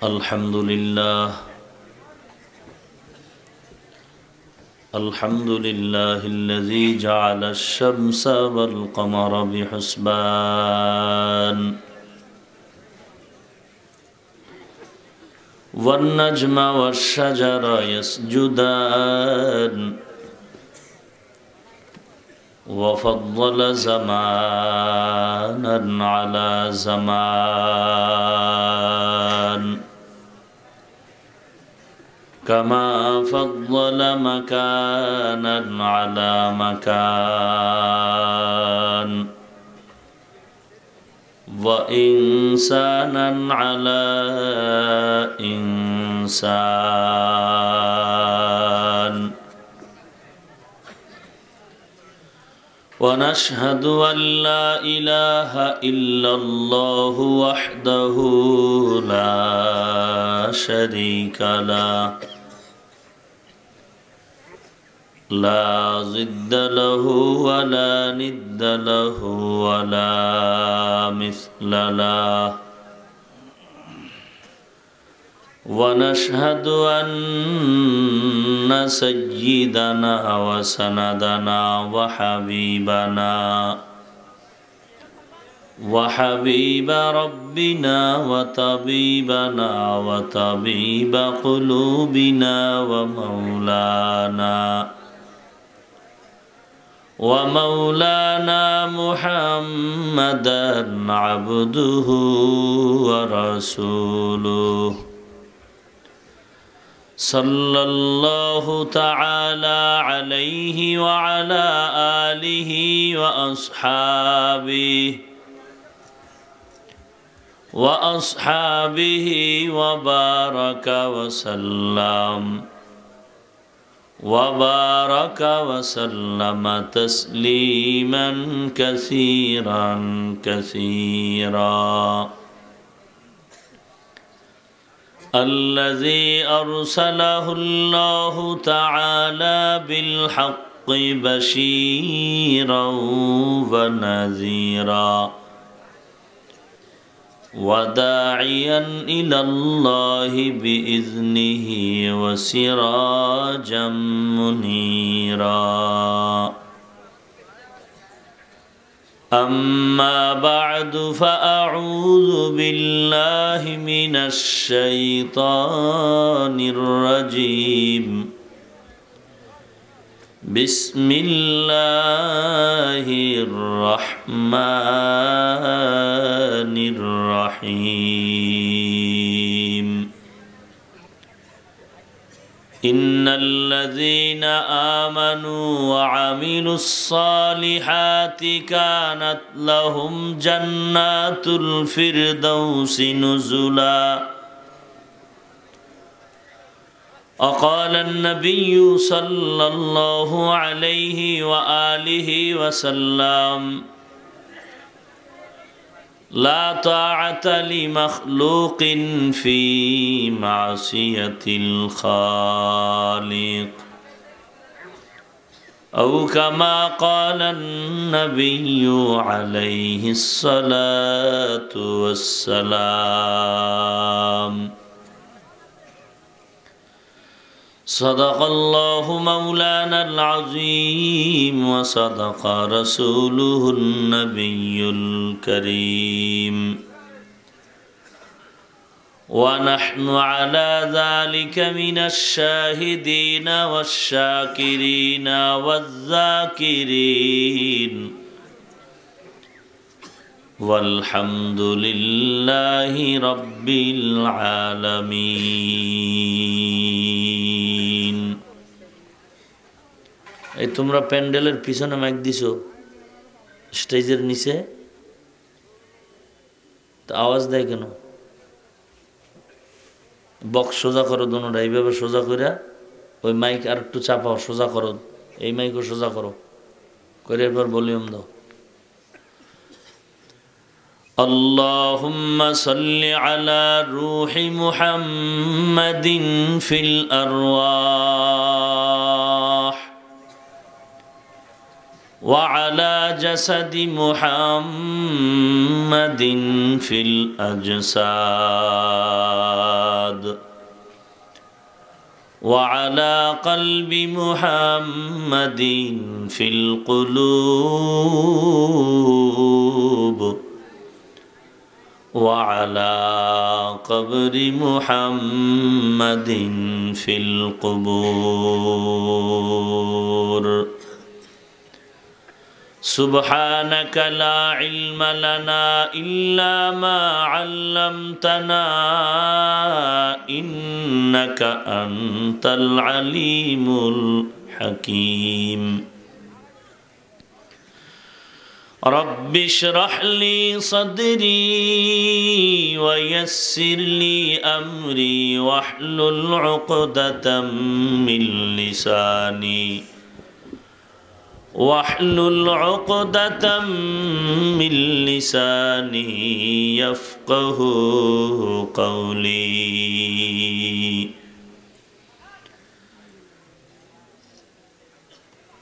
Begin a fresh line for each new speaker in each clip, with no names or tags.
الحمد لله الحمد لله الذي جعل الشمس والقمر بحسبان والنجم والشجر يسجدان وفضل زمانا على زمان كما فضل مكانا على مكان وإنسانا على إنسان ونشهد أن لا إله إلا الله وحده لا شريك له لا ضد له ولا ند له ولا مثل له ونشهد أن سيدنا وسندنا وحبيب ربنا وطبيبنا وطبيب قلوبنا ومولانا محمدا عبده ورسوله صلى الله تعالى عليه وعلى آله وأصحابه وبارك وسلم تسليما كثيرا كثيرا الذي أرسله الله تعالى بالحق بشيرا ونذيرا وداعيا إلى الله بإذنه وسراجا منيرا أما بعد فأعوذ بالله من الشيطان الرجيم بسم الله الرحمن الرحيم إن الذين آمنوا وعملوا الصالحات كانت لهم جنات الفردوس نزلا وقال النبي صلى الله عليه وآله وسلم لا طاعة لمخلوق في معصية الخالق أو كما قال النبي عليه الصلاة والسلام صدق الله مولانا العظيم وصدق رسوله النبي الكريم ونحن على ذلك من الشاهدين والشاكرين والذاكرين والحمد لله رب العالمين এই তোমরা প্যান্ডেলের পিছনে মাইক দিছো স্টেজের নিচে তো আওয়াজ দেয় কেন বক্স সোজা করো দোনোটা এইভাবে সোজা করে ওই মাইক আর একটু চাপাও সোজা করো এই মাইকও সোজা করো করে এরপর ভলিউম দাও اللهم صل على روح محمد في الأرواح وعلى جسد محمد في الأجساد وعلى قلب محمد في القلوب وعلى قبر محمد في القبور سبحانك لا علم لنا إلا ما علمتنا إنك أنت العليم الحكيم رب اشرح لي صدري ويسر لي أمري واحلل عقدة من لساني يفقه قولي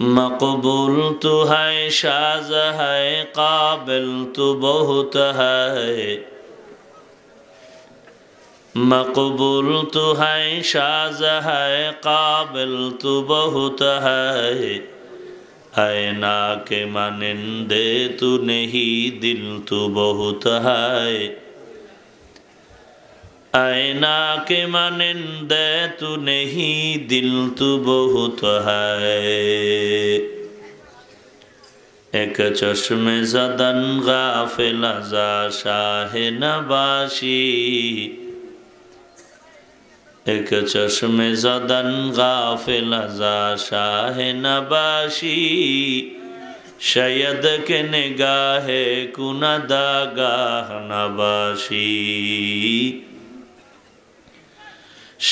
مقبول تو ہے شاز ہے قابل تو بہت ہے مقبول تو ہے شاز ہے قابل تو بہت ہے ऐना के मानिंदे तू नहीं दिल तू बहुत है ऐना के मानिंदे तू नहीं दिल तू बहुत है एक चश्मे ज़दन गाफिल ज़ा शाह नबाशी एक चश्मे ज़दन गाफिल ज़ा शाह नबाशी शायद के निगाहे कुनदा गाह नबाशी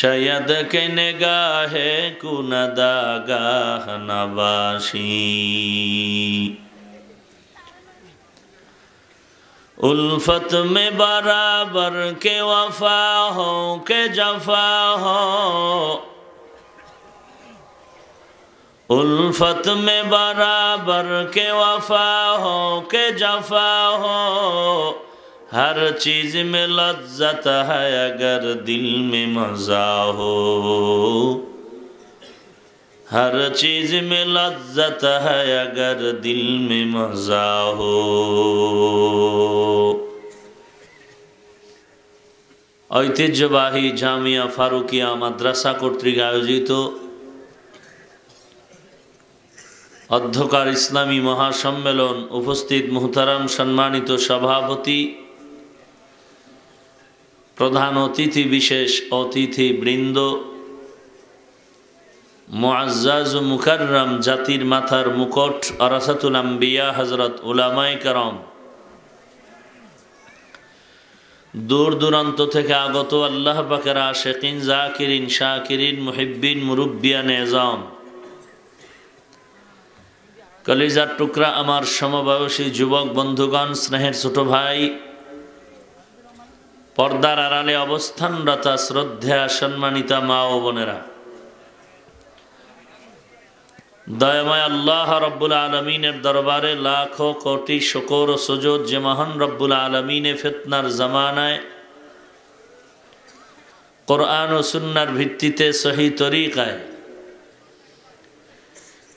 शायद के निगाहे कुनदा गाह नबाशी उल्फत में बराबर के वफा हो के जफा हो उल्फत में बराबर के वफा हो के जफा हो हर चीज़ में लज्जत है अगर दिल में मज़ा हो हर चीज़ में लज्जत है अगर दिल में मज़ा हो ऐतिह्यबाही जामिया फारुकिया माद्रासा कर्तृक आयोजित अध्यकार इस्लामी महासम्मेलन उपस्थित मुहताराम सम्मानित सभापति प्रधान अतिथि विशेष अतिथि बृंद मुअज़्ज़ज़ मुकर्रम जातिर माथार मुकुट अरासातुल अम्बिया हज़रत उलामाए करम दूर दूरान्त थेके आगत अल्लाह पाकेर आशिकीन जाकिरिन शाकिरिन मुहिब्बिन मुरुब्बियान एज़ाम कलिजार टुकरा आमार समबयसी युवक बंधुगण स्नेहेर छोटो भाई पर्दार आड़ाले अवस्थानरता श्रद्धा सम्मानिता मा ओ बोनेरा दयामय अल्लाह रब्बुल आलमीनेर दरबारे लाखों कोटी शुक्र और सुजूद जे महान रब्बुल आलमीने फितनार जमानाय कुरआन और सुन्नार भित्तिते सही तरीकाय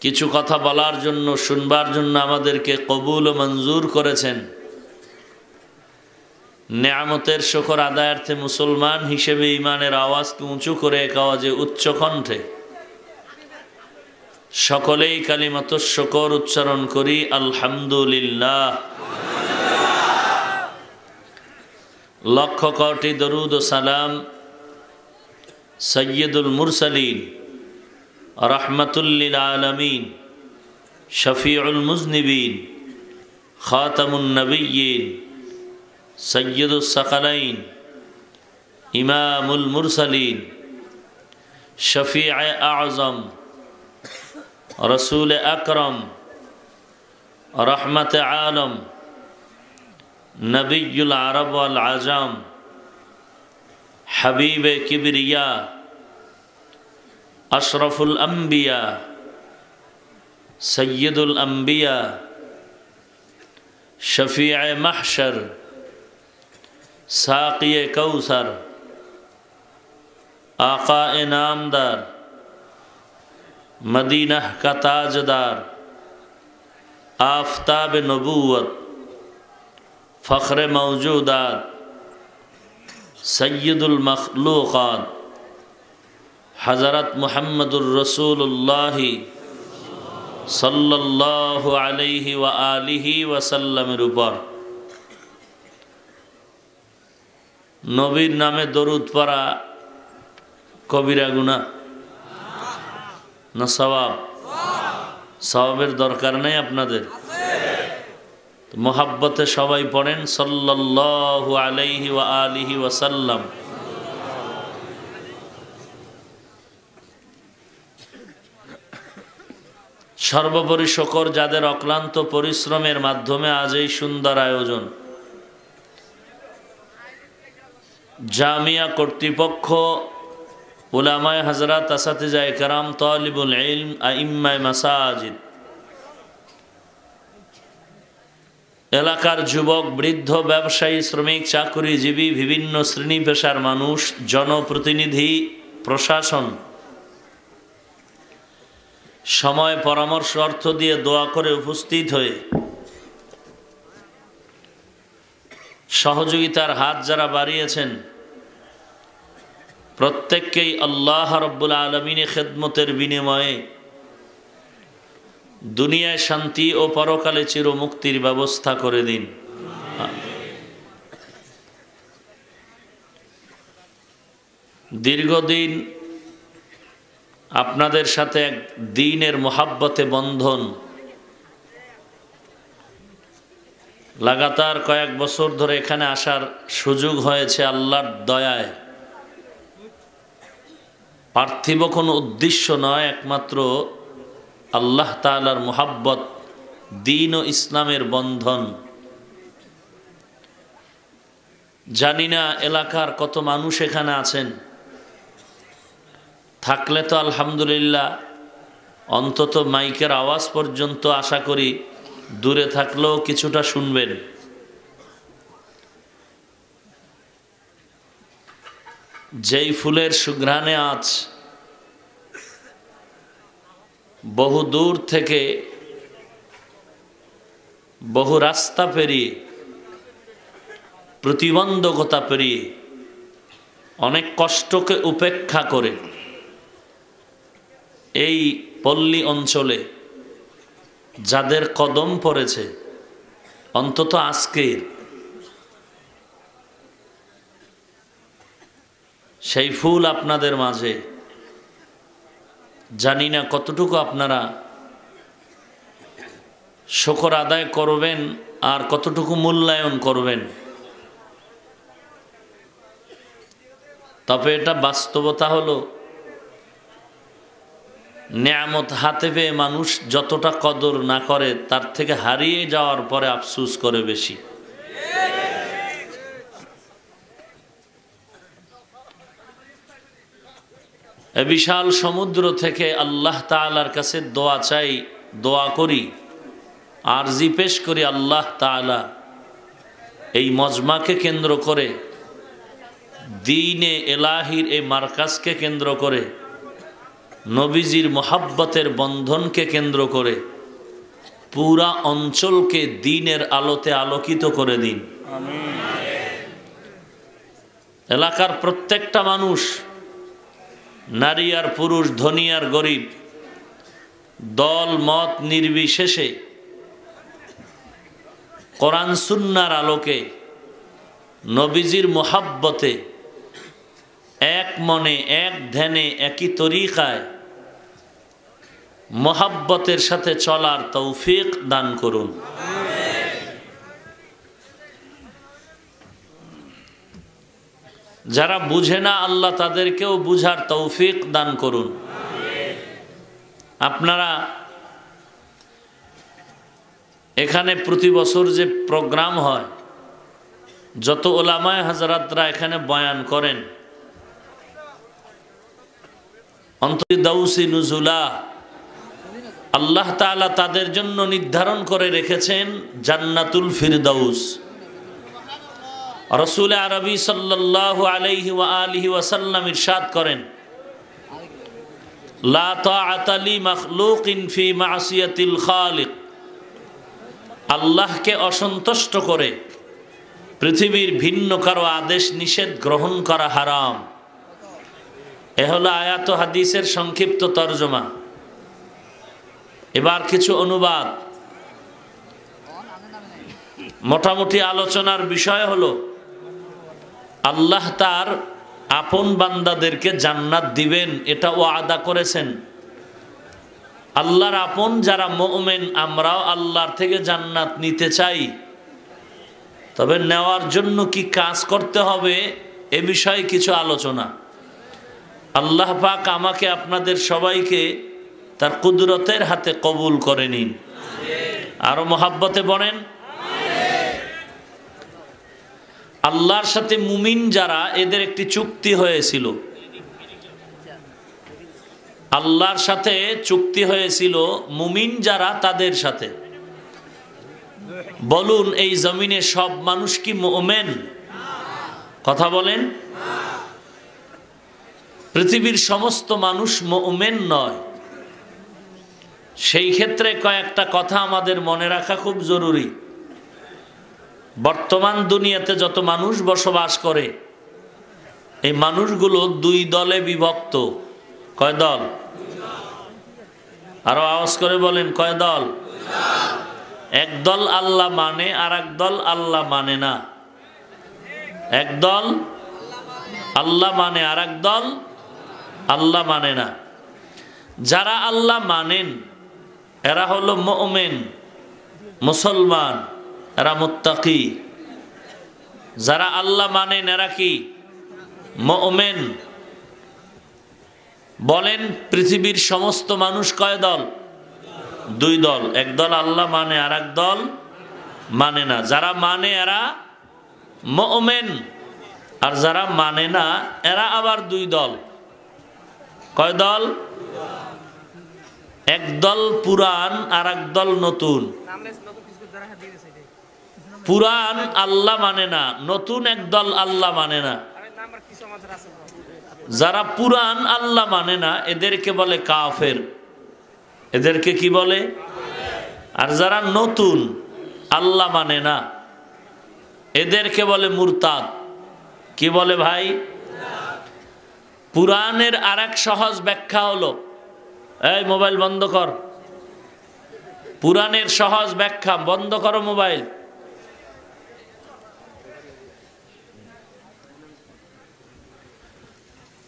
किछु कथा बलार जन्य शुनबार जन्य आमादेरके कबुल और मंजूर करेछेन नेयामतेर शुक्र आदायार्थे मुसलमान हिसेबे ईमानेर आवाजके उঁচু करे एक आवाजे उच्च कण्ठे सकलेई कालिमातु शुक्र उच्चारण करी आलহামদুলিল্লাহ लक्ष कोटी दरूद और सालाम सय्यदुल मुरसलीन रहमतुल लिल आलमीन शफीउल मुज़निबीन खातमुन नबिय्यीन सय्यदुस सकलैन इमामुल मुरसलीन शफीअ आज़म रसूल अकरम रहमत आलम नबीयुल अरब वल आजम हबीब किबरिया अशरफुल अंबिया सय्यदुल अंबिया शफीए महशर साक़िए कौसर आक़ाए नामदार मदीना का ताजदार आफ़ताब नबूवत फ़ख्र मौजूदात सय्यदुल मखलूक़ात हज़रत मुहम्मदुर रसूलुल्लाह सल्लल्लाहु अलैहि व आलिहि वसल्लमेर ऊपर नबीर नामे दरूद पढ़ा कबीरा गुनाह ना सवाब? सवाबेर दरकार नहीं आपनादेर तो मोहब्बते सबाई पढ़ेन सल्लल्लाहु अलैहि व आलिहि वसल्लम। सर्वोपरि शकर जादेर अक्लान्त परिश्रमेर माध्यमे आज এই सुंदर आयोजन जामिया कर्तृपक्ष उलामाए हजरात असातिजाए कराम तालिबुल इल्म आइम्माए मसाजिद एलाकार युवक वृद्ध व्यवसायी श्रमिक चाकुरीजीवी विभिन्न श्रेणी पेशार मानुष जनप्रतिनिधि प्रशासन समय परामर्श अर्थ दिए दोया करे उपस्थित हये सहयोगितार हाथ जारा बाड़िয়েছেন प्रत्येकকেই अल्लाह रब्बुल आलमीन खिदमतेर बिनिमये दुनियाय शांति और परकाले चिर मुक्तिर व्यवस्था करे दिन। दीर्घदिन आपनादेर साथे एक दीनेर मोहब्बते बंधन लगातार कয়েক বছর ধরে এখানে আসার সুযোগ হয়েছে আল্লাহর দয়ায়। पार्थिव कोनो उद्देश्य नय एकमात्र आल्लाह ताआलार मोहब्बत दीन और इस्लामेर बंधन। जानी ना एलाकार कत मानुष एखाने आছেন थाकले तो आलহামদুলিল্লাহ अंतत माइकेर आवाज पर्यन्त आशा करी दूरे थाकलेও কিছুটা শুনবেন। যেই ফুলের সুঘ্রাণে আজ বহু দূর থেকে বহু রাস্তা পেরিয়ে প্রতিবন্ধকতা পেরিয়ে অনেক কষ্টকে উপেক্ষা করে এই পল্লী অঞ্চলে যাদের কদম পড়েছে অন্তত আজকের সেই ফুল আপনাদের মাঝে জানি না কতটুকু আপনারা শুকর আদায় করবেন আর কতটুকু মূল্যায়ন করবেন। তবে এটা বাস্তবতা হলো নিয়ামত হাতে পেয়ে মানুষ যতটা কদর না করে তার থেকে হারিয়ে যাওয়ার পরে আফসোস করে বেশি। विशाल समुद्र থেকে আল্লাহ তাআলার কাছে দোয়া চাই দোয়া করি আরজি পেশ করি আল্লাহ তাআলা এই মজমাকে কেন্দ্র করে দ্বীনে ইলাহির এই মারকাজকে কেন্দ্র করে নবীজির মোহাব্বতের বন্ধনকে কেন্দ্র করে পুরা অঞ্চলকে দ্বীনের আলোতে আলোকিত করে দিন আমিন। এলাকার প্রত্যেকটা মানুষ नारी और पुरुष धनी और गरीब दल मत निर्विशेषे कुरान सुन्नार आलोके नबीजिर मोहब्बते एक मने एक ध्याने एक ही तरीकाय मोहब्बतेर साथे चलार तौफिक दान करुन। যারা বুঝে না আল্লাহ তাদেরকেও বুঝার তৌফিক দান করুন। আপনারা এখানে প্রতি বছর যে প্রোগ্রাম হয় যত উলামায়ে হযরতরা এখানে বয়ান করেন অন্তরি দাউসি নুজুলা আল্লাহ তাআলা তাদের জন্য নির্ধারণ করে রেখেছেন জান্নাতুল ফিরদাউস। রাসূল আরবি সাল্লাল্লাহু আলাইহি ওয়া আলিহি ওয়াসাল্লাম ইরশাদ করেন, লা তাআতা লি মাখলুকিন ফি মাসিয়াতিল খালিক। আল্লাহকে অসন্তুষ্ট করে পৃথিবীর ভিন্ন কারো আদেশ নিষেধ গ্রহণ করা হারাম। এ হলো আয়াত ও হাদিসের সংক্ষিপ্ত তর্জমা। এবার কিছু অনুবাদ। মোটামুটি আলোচনার বিষয় হলো আল্লাহ তার আপন বান্দাদেরকে জান্নাত দিবেন, এটা ওয়াদা করেছেন। আল্লাহর আপন যারা মুমিন, আমরাও আল্লাহর থেকে জান্নাত নিতে চাই। তবে নেওয়ার জন্য কি কাজ করতে হবে এ বিষয়ে কিছু আলোচনা। আল্লাহ পাক আমাকে আপনাদের সবাইকে তার কুদরতের হাতে কবুল করে নিন। আরো মহাব্বতে বলেন আল্লাহর সাথে মুমিন যারা, এদের একটি চুক্তি হয়েছিল। আল্লাহর সাথে চুক্তি হয়েছিল মুমিন যারা, তাদের সাথে। বলুন, এই জমিনে সব মানুষ কি মুমিন? কথা বলেন। পৃথিবীর সমস্ত মানুষ মুমিন নয়। সেই ক্ষেত্রে কয়েকটা কথা আমাদের মনে রাখা খুব জরুরি। বর্তমান দুনিয়াতে যত মানুষ বসবাস করে, এই মানুষগুলো দুই দলে বিভক্ত। কয় দল? আরো আওয়াজ করে বলেন, কয় দল? এক দল আল্লাহ মানে, আর এক দল আল্লাহ মানে না। এক দল আল্লাহ মানে, আর এক দল আল্লাহ মানে না। যারা আল্লাহ মানেন এরা হলো মুমিন, মুসলমান, এরা মুত্তাকি। যারা আল্লাহ মানেন এরা কি? মুমিন। বলেন, পৃথিবীর সমস্ত মানুষ কয় দল? দুই দল। এক দল আল্লাহ মানে, আর এক দল মানে না। যারা মানে এরা মুমিন, আর যারা মানে না এরা আবার দুই দল। কয় দল? এক দল পুরান, আর এক দল নতুন। পুরান আল্লাহ মানে না, নতুন এক দল আল্লাহ মানে না। যারা পুরান আল্লাহ মানে না এদেরকে বলে কাফের। এদেরকে কি বলে? আর যারা নতুন আল্লাহ মানে না এদেরকে বলে মুরতাদ। কি বলে ভাই? পুরাণের আরেক সহজ ব্যাখ্যা হলো, এই মোবাইল বন্ধ কর। পুরাণের সহজ ব্যাখ্যা, বন্ধ করো মোবাইল।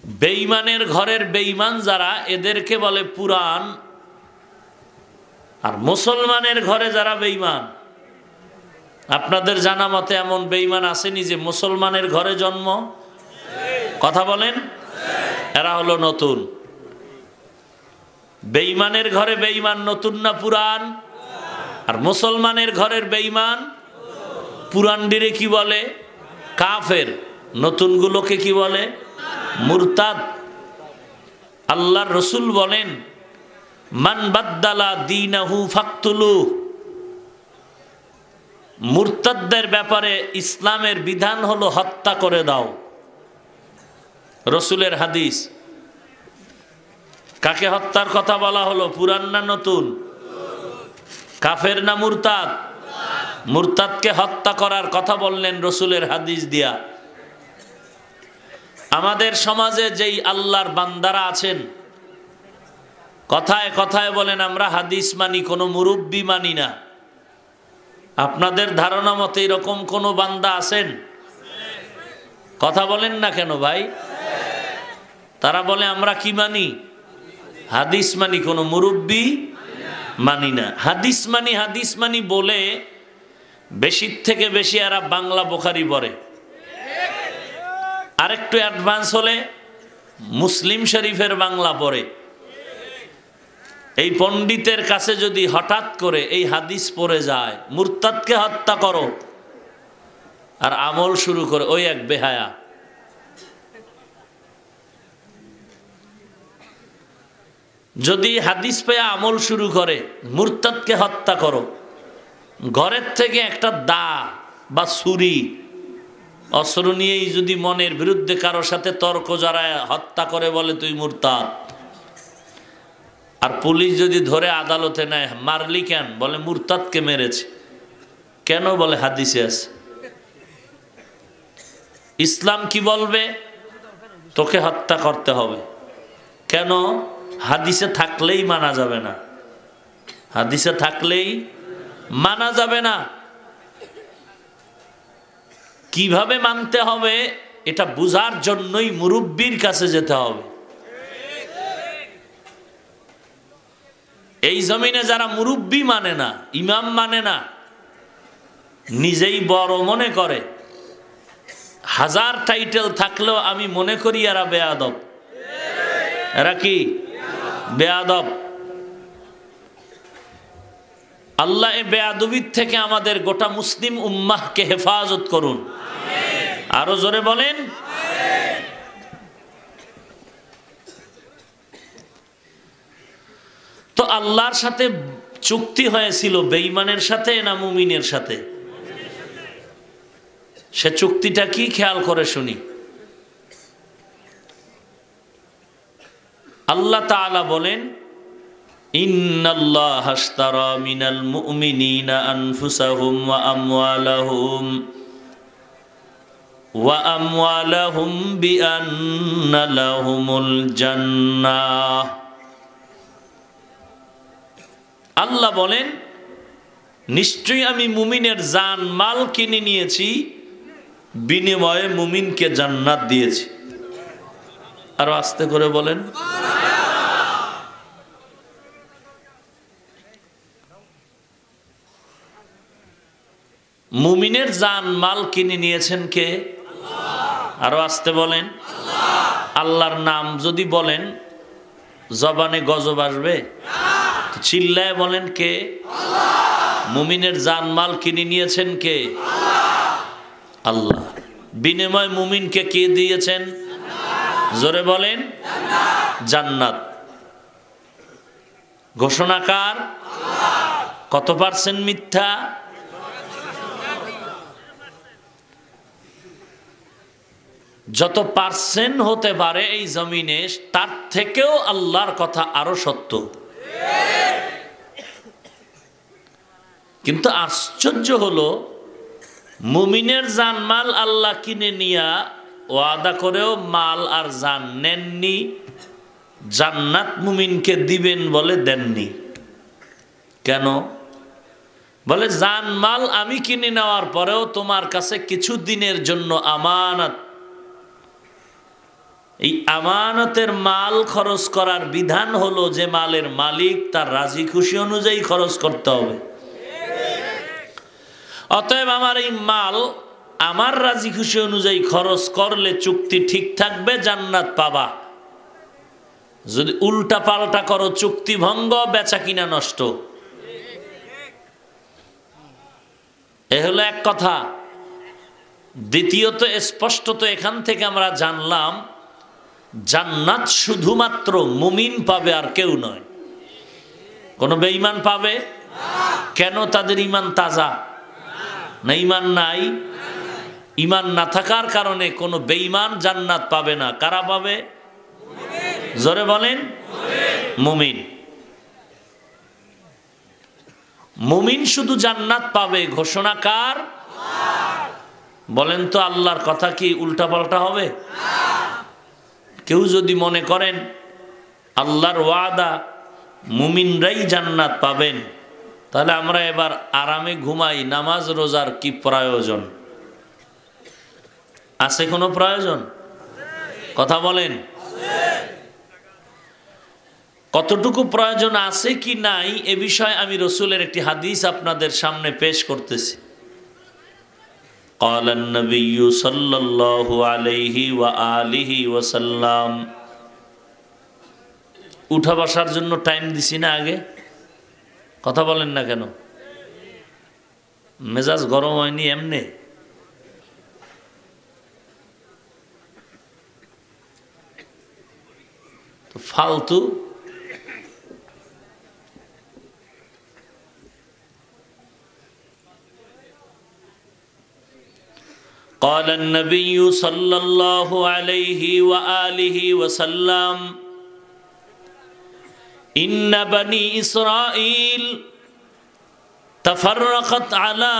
বেঈমানের ঘরের বেঈমান যারা, এদেরকে বলে পুরাণ। আর মুসলমানের ঘরে যারা বেঈমান, আপনাদের জানা মতে এমন বেঈমান আসেনি যে মুসলমানের ঘরে জন্ম? কথা বলেন। এরা হলো নতুন। বেঈমানের ঘরে বেঈমান নতুন না পুরান? আর মুসলমানের ঘরের বেঈমান পুরানডিরে কি বলে? কাফের। নতুনগুলোকে কি বলে? মুরতাদ। আল্লাহর রসুল বলেন, মান বাদ্দালা দীনাহু ফাকতুলু। মুরতাদদের ব্যাপারে ইসলামের বিধান হলো হত্যা করে দাও। রসুলের হাদিস। কাকে হত্যার কথা বলা হলো? পুরান না নতুন? কাফের না মুরতাদ? মুরতাদকে হত্যা করার কথা বললেন রসুলের হাদিস দিয়া। আমাদের সমাজে যেই আল্লাহর বান্দারা আছেন, কথায় কথায় বলেন আমরা হাদিস মানি, কোনো মুরব্বি মানি না। আপনাদের ধারণা মতে এরকম কোনো বান্দা আছেন? কথা বলেন না কেন ভাই? তারা বলে আমরা কি মানি? হাদিস মানি, কোনো মুরব্বি মানি না। হাদিস মানি, হাদিস মানি বলে বেশির থেকে বেশি এরা বাংলা বুখারী পড়ে। আরেকটু অ্যাডভান্স হলে মুসলিম শরীফের বাংলা পড়ে। এই পণ্ডিতের কাছে যদি হঠাৎ করে এই হাদিস পড়ে যায়, মুরতাদকে হত্যা করো, আর আমল শুরু করে, ওই এক বেহায়া। যদি হাদিস পেয়ে আমল শুরু করে মুরতাদকে হত্যা করো, ঘরের থেকে একটা দা বা ছুরি অস্ত্র নিয়েই যদি মনের বিরুদ্ধে কারোর সাথে তর্ক জড়ায় হত্যা করে বলে তুই মুরতাদ, আর পুলিশ যদি ধরে আদালতে নেয় মারলি কেন, বলে মুরতাদকে মেরেছে, কেন, বলে হাদিসে আছে। ইসলাম কি বলবে, তোকে হত্যা করতে হবে, কেন, হাদিসে থাকলেই মানা যাবে না, হাদিসে থাকলেই মানা যাবে না। কিভাবে মানতে হবে এটা বুঝার জন্যই মুরব্বির কাছে যেতে হবে। এই জমিনে যারা মুরব্বি মানে না, ইমাম মানে না, নিজেই বড় মনে করে, হাজার টাইটেল থাকলেও আমি মনে করি এরা বেয়াদব। এরা কি বেয়াদব? আল্লাহ এই বেয়াদবির থেকে আমাদের গোটা মুসলিম উম্মাহকে হেফাজত করুন। আরো জোরে বলেন। তো আল্লাহর সাথে চুক্তি হয়েছিল বেঈমানের সাথে না মুমিনের সাথে? সে চুক্তিটা কি, খেয়াল করে শুনি। আল্লাহ তাআলা বলেন, ইন্নাল্লাহা আশতারা মিনাল মুমিনিনা আনফুসাহুম ওয়া আমওয়ালাহুম বিআন্না লাহুমুল জান্নাহ। আল্লাহ বলেন, নিশ্চয়ই আমি মুমিনের জান মাল কিনে নিয়েছি, বিনিময়ে মুমিনকে জান্নাত দিয়েছি। আরো আস্তে করে বলেন। মুমিনের জান মাল কিনে নিয়েছেন কে? আরো আস্তে বলেন। আল্লাহর নাম যদি বলেন জবানে গজব আসবে? চিল্লায় বলেন কে? মুমিনের জান মাল কিনে নিয়েছেন কে? আল্লাহ। বিনিময় মুমিনকে কে দিয়েছেন? জোরে বলেন। জান্নাত। ঘোষণাকার কত পার্সেন্ট মিথ্যা? যত পার্সেন্ট হতে পারে এই জমিনে, তার থেকেও আল্লাহর কথা আরো সত্য। কিন্তু আশ্চর্য হলো, মুমিনের জানমাল আল্লাহ কিনে নিয়া ওয়াদা করেও মাল আর জান নেননি, জান্নাত মুমিনকে দিবেন বলে দেননি। কেন? বলে জানমাল আমি কিনে নেওয়ার পরেও তোমার কাছে কিছু দিনের জন্য আমানত, এই আমানতের মাল খরচ করার বিধান হলো যে মালের মালিক তার রাজি খুশি অনুযায়ী খরচ করতে হবে। অতএব আমার এই মাল আমার রাজি খুশি অনুযায়ী খরচ করলে চুক্তি ঠিক থাকবে, জান্নাত পাবা। যদি উল্টা পাল্টা করো, চুক্তি ভঙ্গ, বেচা কিনা নষ্ট। এ হলো এক কথা। দ্বিতীয়ত, স্পষ্টত এখান থেকে আমরা জানলাম জান্নাত শুধুমাত্র মুমিন পাবে, আর কেউ নয়। কোন বেঈমান পাবে? কেন? তাদের ঈমান তাজা না ঈমান নাই? ঈমান না থাকার কারণে কোনো বেঈমান জান্নাত পাবে না। কারা পাবে? জোরে বলেন। মুমিন। মুমিন শুধু জান্নাত পাবে। ঘোষণাকার বলেন তো, আল্লাহর কথা কি উল্টাপাল্টা হবে? কেউ যদি মনে করেন আল্লাহর ওয়াদা মুমিনরাই জান্নাত পাবেন, তাহলে আমরা এবার আরামে ঘুমাই, নামাজ রোজার কি প্রয়োজন আছে? কোনো প্রয়োজন? কথা বলেন। কতটুকু প্রয়োজন আছে কি নাই এ বিষয়ে আমি রাসূলের একটি হাদিস আপনাদের সামনে পেশ করতেছি। قال النبي صلى الله عليه وآله وسلم। উঠা বসার জন্য টাইম দিছি না আগে? কথা বলেন না কেন? মেজাজ গরম হয়নি এমনি? তো ফালতু قال النبي صلى الله عليه وآله وسلم إن بني إسرائيل تفرقت على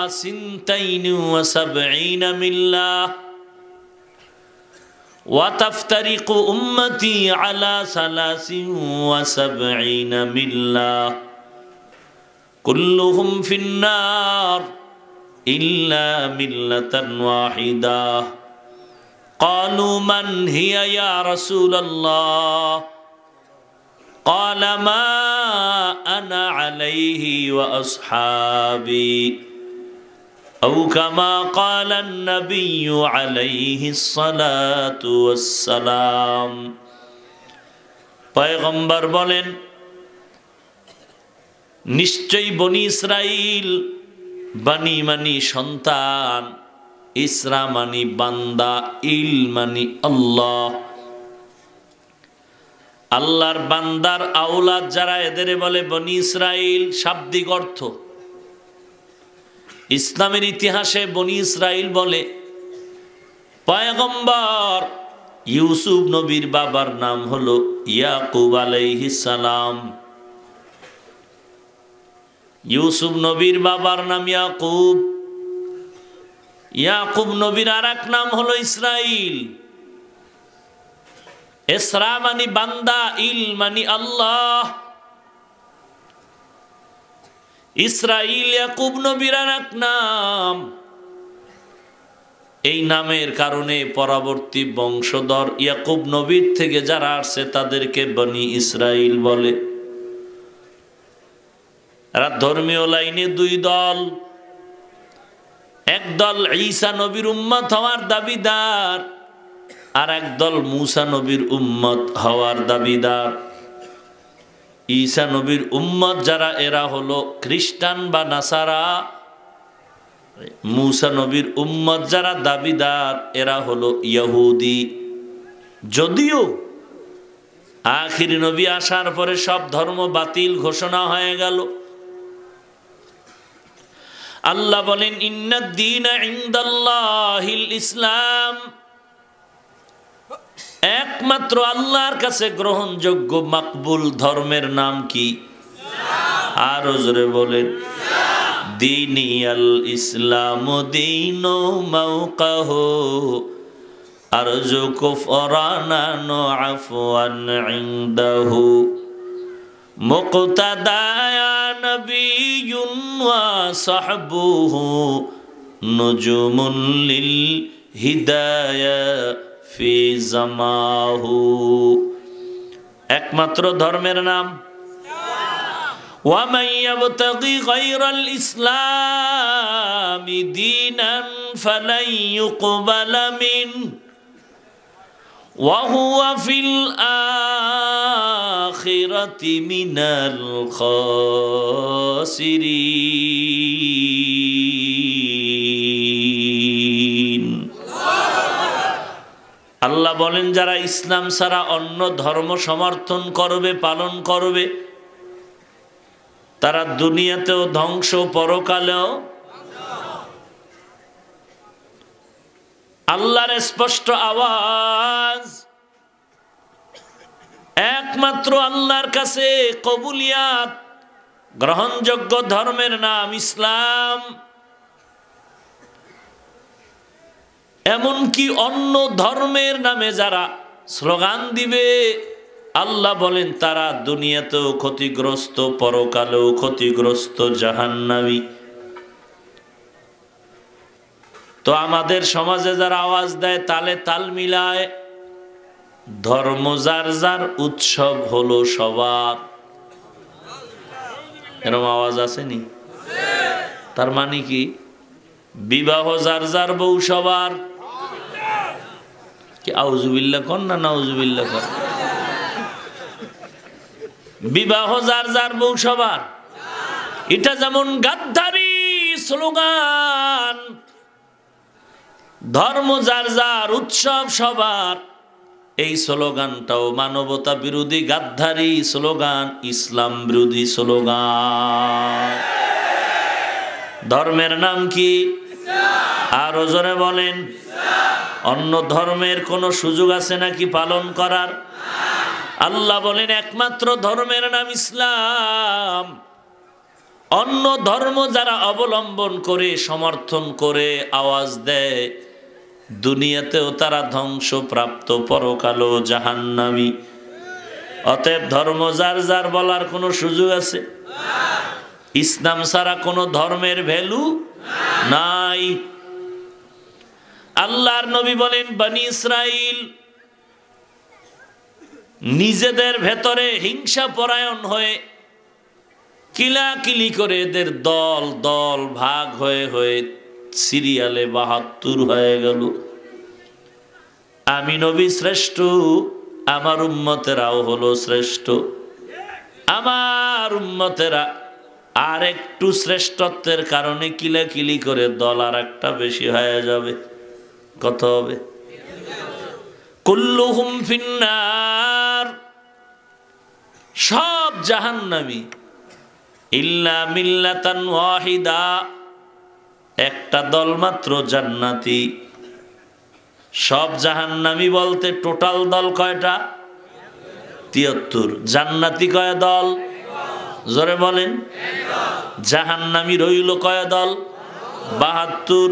72 ملة وتفترق أمتي على 73 ملة كلهم في النار إلا ملة واحدة قالوا من هي يا رسول الله قال ما أنا عليه وأصحابي أو كما قال النبي عليه الصلاة والسلام पैगंबर बोलें निश्चय बनी इस्राइल बनी मानी सन्तान इस्रा मानी बान्दा इल मानी अल्लाह আল্লাহর বান্দার আওলাদ যারা এদের বলে বনি ইসরাইল শাব্দিক অর্থ ইসলামের ইতিহাসে বনি ইসরাইল বলে পয়গম্বর ইউসুফ নবীর বাবার নাম হলো ইয়াকুব আলাইহিস সালাম ইউসুফ নবীর বাবার নাম ইয়াকুব ইয়াকুব নবীর আরেক নাম হলো ইসরাইল ইসরা মানি বান্দা ইল মানি আল্লাহ ইসরাইল ইয়াকুব নবীর এক নাম এই নামের কারণে পরবর্তী বংশধর ইয়াকুব নবীর থেকে যারা আসছে তাদেরকে বনি ইসরাইল বলে এরা ধর্মীয় লাইনে দুই দল এক দল ঈসা নবীর উম্মত হওয়ার দাবিদার আর একদল মুসা নবীর উম্মত হওয়ার দাবিদার ঈসা নবীর উম্মত যারা এরা হলো খ্রিস্টান বা নাসারা মুসা নবীর উম্মত যারা দাবিদার এরা হলো ইহুদি যদিও আখির নবী আসার পরে সব ধর্ম বাতিল ঘোষণা হয়ে গেল আল্লাহ বলেন ইন্নাদ দীনা ইনদাল্লাহিল ইসলাম একমাত্র আল্লাহর কাছে গ্রহণযোগ্য মাকবুল ধর্মের নাম কি আর জোরে বলেন দীনিয়াল ইসলাম দীনু মাওকাহু আরজু কুফরানা আফওয়ান ইনদাহু মুক্তাদায়া নবিয়ুন ওয়া সাহবুহু নুজুমুন লিল হিদায়া ফি জামাহু একমাত্র ধর্মের নাম ওয়া মান ইয়াবতাগি গায়রাল ইসলামি দীনান ফালাই ইউকবালা মিন ওয়া হুয়া ফিল আখিরাতি মিনাল খাসিরিন আল্লাহ বলেন যারা ইসলাম ছাড়া অন্য ধর্ম সমর্থন করবে পালন করবে তারা দুনিয়াতেও ধ্বংস পরকালেও আল্লাহর স্পষ্ট আওয়াজ একমাত্র আল্লাহর কাছে কবুলিয়াত গ্রহণযোগ্য ধর্মের নাম ইসলাম এমনকি অন্য ধর্মের নামে যারা স্লোগান দিবে আল্লাহ বলেন তারা দুনিয়াতেও ক্ষতিগ্রস্ত পরকালেও ক্ষতিগ্রস্ত জাহান্নামী তো আমাদের সমাজে যারা আওয়াজ দেয় তালে তাল মিলায় ধর্ম যার যার উৎসব হলো সবার এরকম আওয়াজ আসেনি তার মানে কি বিবাহ যার যার বউ সবার কি আউযুবিল্লাহ কোন না নাউযুবিল্লাহ কোন বিবাহ যার যার বউ সবার এটা যেমন গাদ্দারি স্লোগান ধর্ম যার যার উৎসব সবার এই স্লোগানটাও মানবতা বিরোধী গাদ্দারি স্লোগান ইসলাম বিরোধী স্লোগান ধর্মের নাম কি ইসলাম আর জোরে বলেন। অন্য ধর্মের কোনো সুযোগ আছে নাকি পালন করার? আল্লাহ বলেন একমাত্র ধর্মের নাম ইসলাম। অন্য ধর্ম যারা অবলম্বন করে, সমর্থন করে, আওয়াজ দেয়, দুনিয়াতেও তারা ধ্বংসপ্রাপ্ত, পরকালও জাহান্নামী। অতএব ধর্ম যার যার বলার কোনো সুযোগ আছে? ইসলাম ছাড়া কোনো ধর্মের ভ্যালু নাই। আল্লাহর নবী বলেন বনি ইসরাইল নিজেদের ভেতরে হিংসা পরায়ণ হয়ে কিলাকিলি করে এদের দল দল ভাগ হয়ে হয়ে সিরিয়ালে ৭২ হয়ে গেল। আমি নবী শ্রেষ্ঠ, আমার উম্মতেরাও হলো শ্রেষ্ঠ। আমার উম্মতেরা আর একটু শ্রেষ্ঠত্বের কারণে কিলাকিলি করে দল আর একটা বেশি হয়ে যাবে। কত হবে? কুল্লুহুম ফিন্নার, সব জাহান্নামী। ইল্লা মিল্লাতান ওয়াহিদা, একটা দল মাত্র জান্নাতি। সব জাহান্নামী বলতে টোটাল দল কয়টা? ৭৩। জান্নাতি কয় দল? জোরে বলেন। জাহান্নামী রইল কয় দল? ৭২।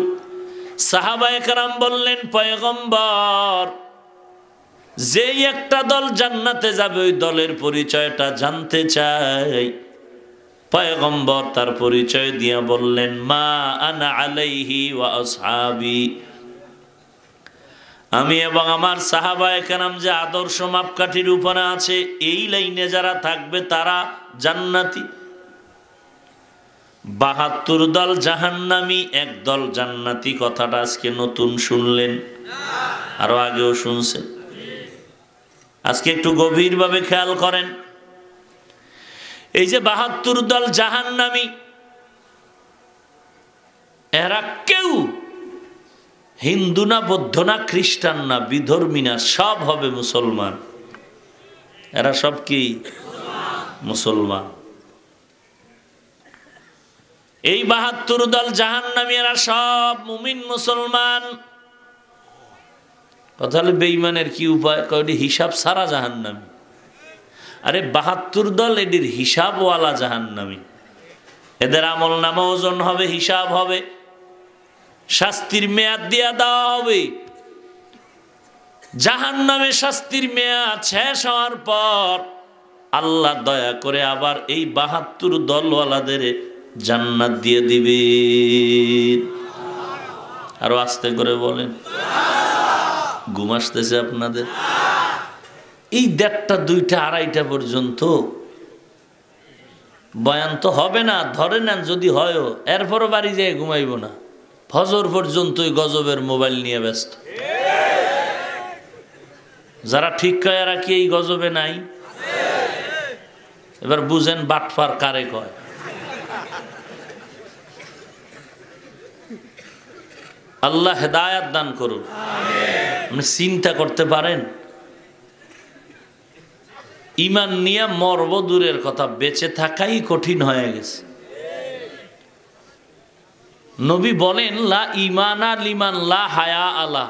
সাহাবায়ে কেরাম বললেন পয়গম্বর, যেই একটা দল জান্নাতে যাবে ওই দলের পরিচয়টা জানতে চাই। পয়গম্বর তার পরিচয় দিয়া বললেন মা আনা আলাইহি ওয়া আসহাবি, আমি এবং আমার সাহাবায়ে কেরাম যে আদর্শ মাপকাঠির উপরে আছে এই লাইনে যারা থাকবে তারা জান্নাতি। ৭২ দল জাহান্নামী, এক দল জান্নাতি। কথাটা আজকে নতুন শুনলেন? আরো আগেও শুনছেন? আজকে একটু গভীরভাবে খেয়াল করেন। এই যে ৭২ দল জাহান্নামী, এরা কেউ হিন্দু না, বৌদ্ধ না, খ্রিস্টান না, বিধর্মী না, সব হবে মুসলমান। এরা সব কি? মুসলমান। এই ৭২ দল জাহান্নামী, এরা সব মুমিন মুসলমান। কথা হলে বেঈমানের কি উপায়? কয়টি হিসাব সারা জাহান্নামী। আরে ৭২ দল এদের হিসাবওয়ালা জাহান্নামী। এদের আমল নামা ওজন হবে, হিসাব হবে, শাস্তির মেয়াদ দিয়া দেওয়া হবে। জাহান্নামে শাস্তির মেয়াদ শেষ হওয়ার পর আল্লাহ দয়া করে আবার এই ৭২ দলওয়ালাদের জান্নাত দিয়ে দিবে। আরো আস্তে করে বলেন। ঘুম আসতেছে আপনাদের? এই ১:৩০, ২টা, ২:৩০ পর্যন্ত বয়ান তো হবে না, ধরে নেন যদি হয়ও, এরপরও বাড়ি যেয়ে ঘুমাইব না। ফজর পর্যন্তই গজবের মোবাইল নিয়ে ব্যস্ত। যারা ঠিক কয় এরা কি এই গজবে নাই? এবার বুঝেন বাটপার কারে কয়। আল্লাহ হেদায়াত দান করুন। আপনি চিন্তা করতে পারেন, ঈমান নিয়ে মরব দূরের কথা, বেঁচে থাকাই কঠিন হয়ে গেছে। নবী বলেন লা ঈমানা লিমান লা হায়া আলা,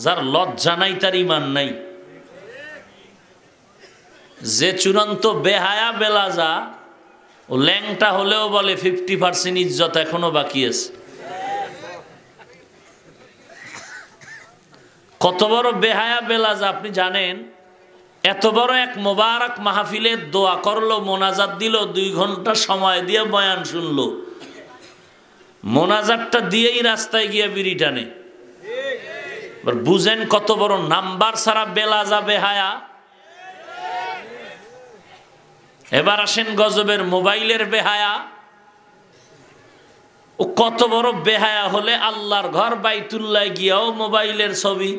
যার লজ্জা নাই তার ঈমান নাই। যে চূড়ান্ত বেহায়া বেলাজা, ও ল্যাংটা হলেও বলে 50% ইজ্জত এখনো বাকি আছে। কত বড় বেহায়া বেলাজা আপনি জানেন? এত বড় এক মোবারক মাহফিলে দোয়া করলো, মোনাজাত দিল, 2 ঘন্টা সময় দিয়ে বয়ান শুনলো, মোনাজাতটা দিয়েই রাস্তায় গিয়ে বিড়ি টানে। বুঝেন কত বড় নাম্বার ছাড়া বেলাজা বেহায়া। এবার আসেন গজবের মোবাইলের বেহায়া। ও কত বড় বেহায়া হলে আল্লাহর ঘর বাইতুল্লাহ গিয়াও মোবাইলের ছবি।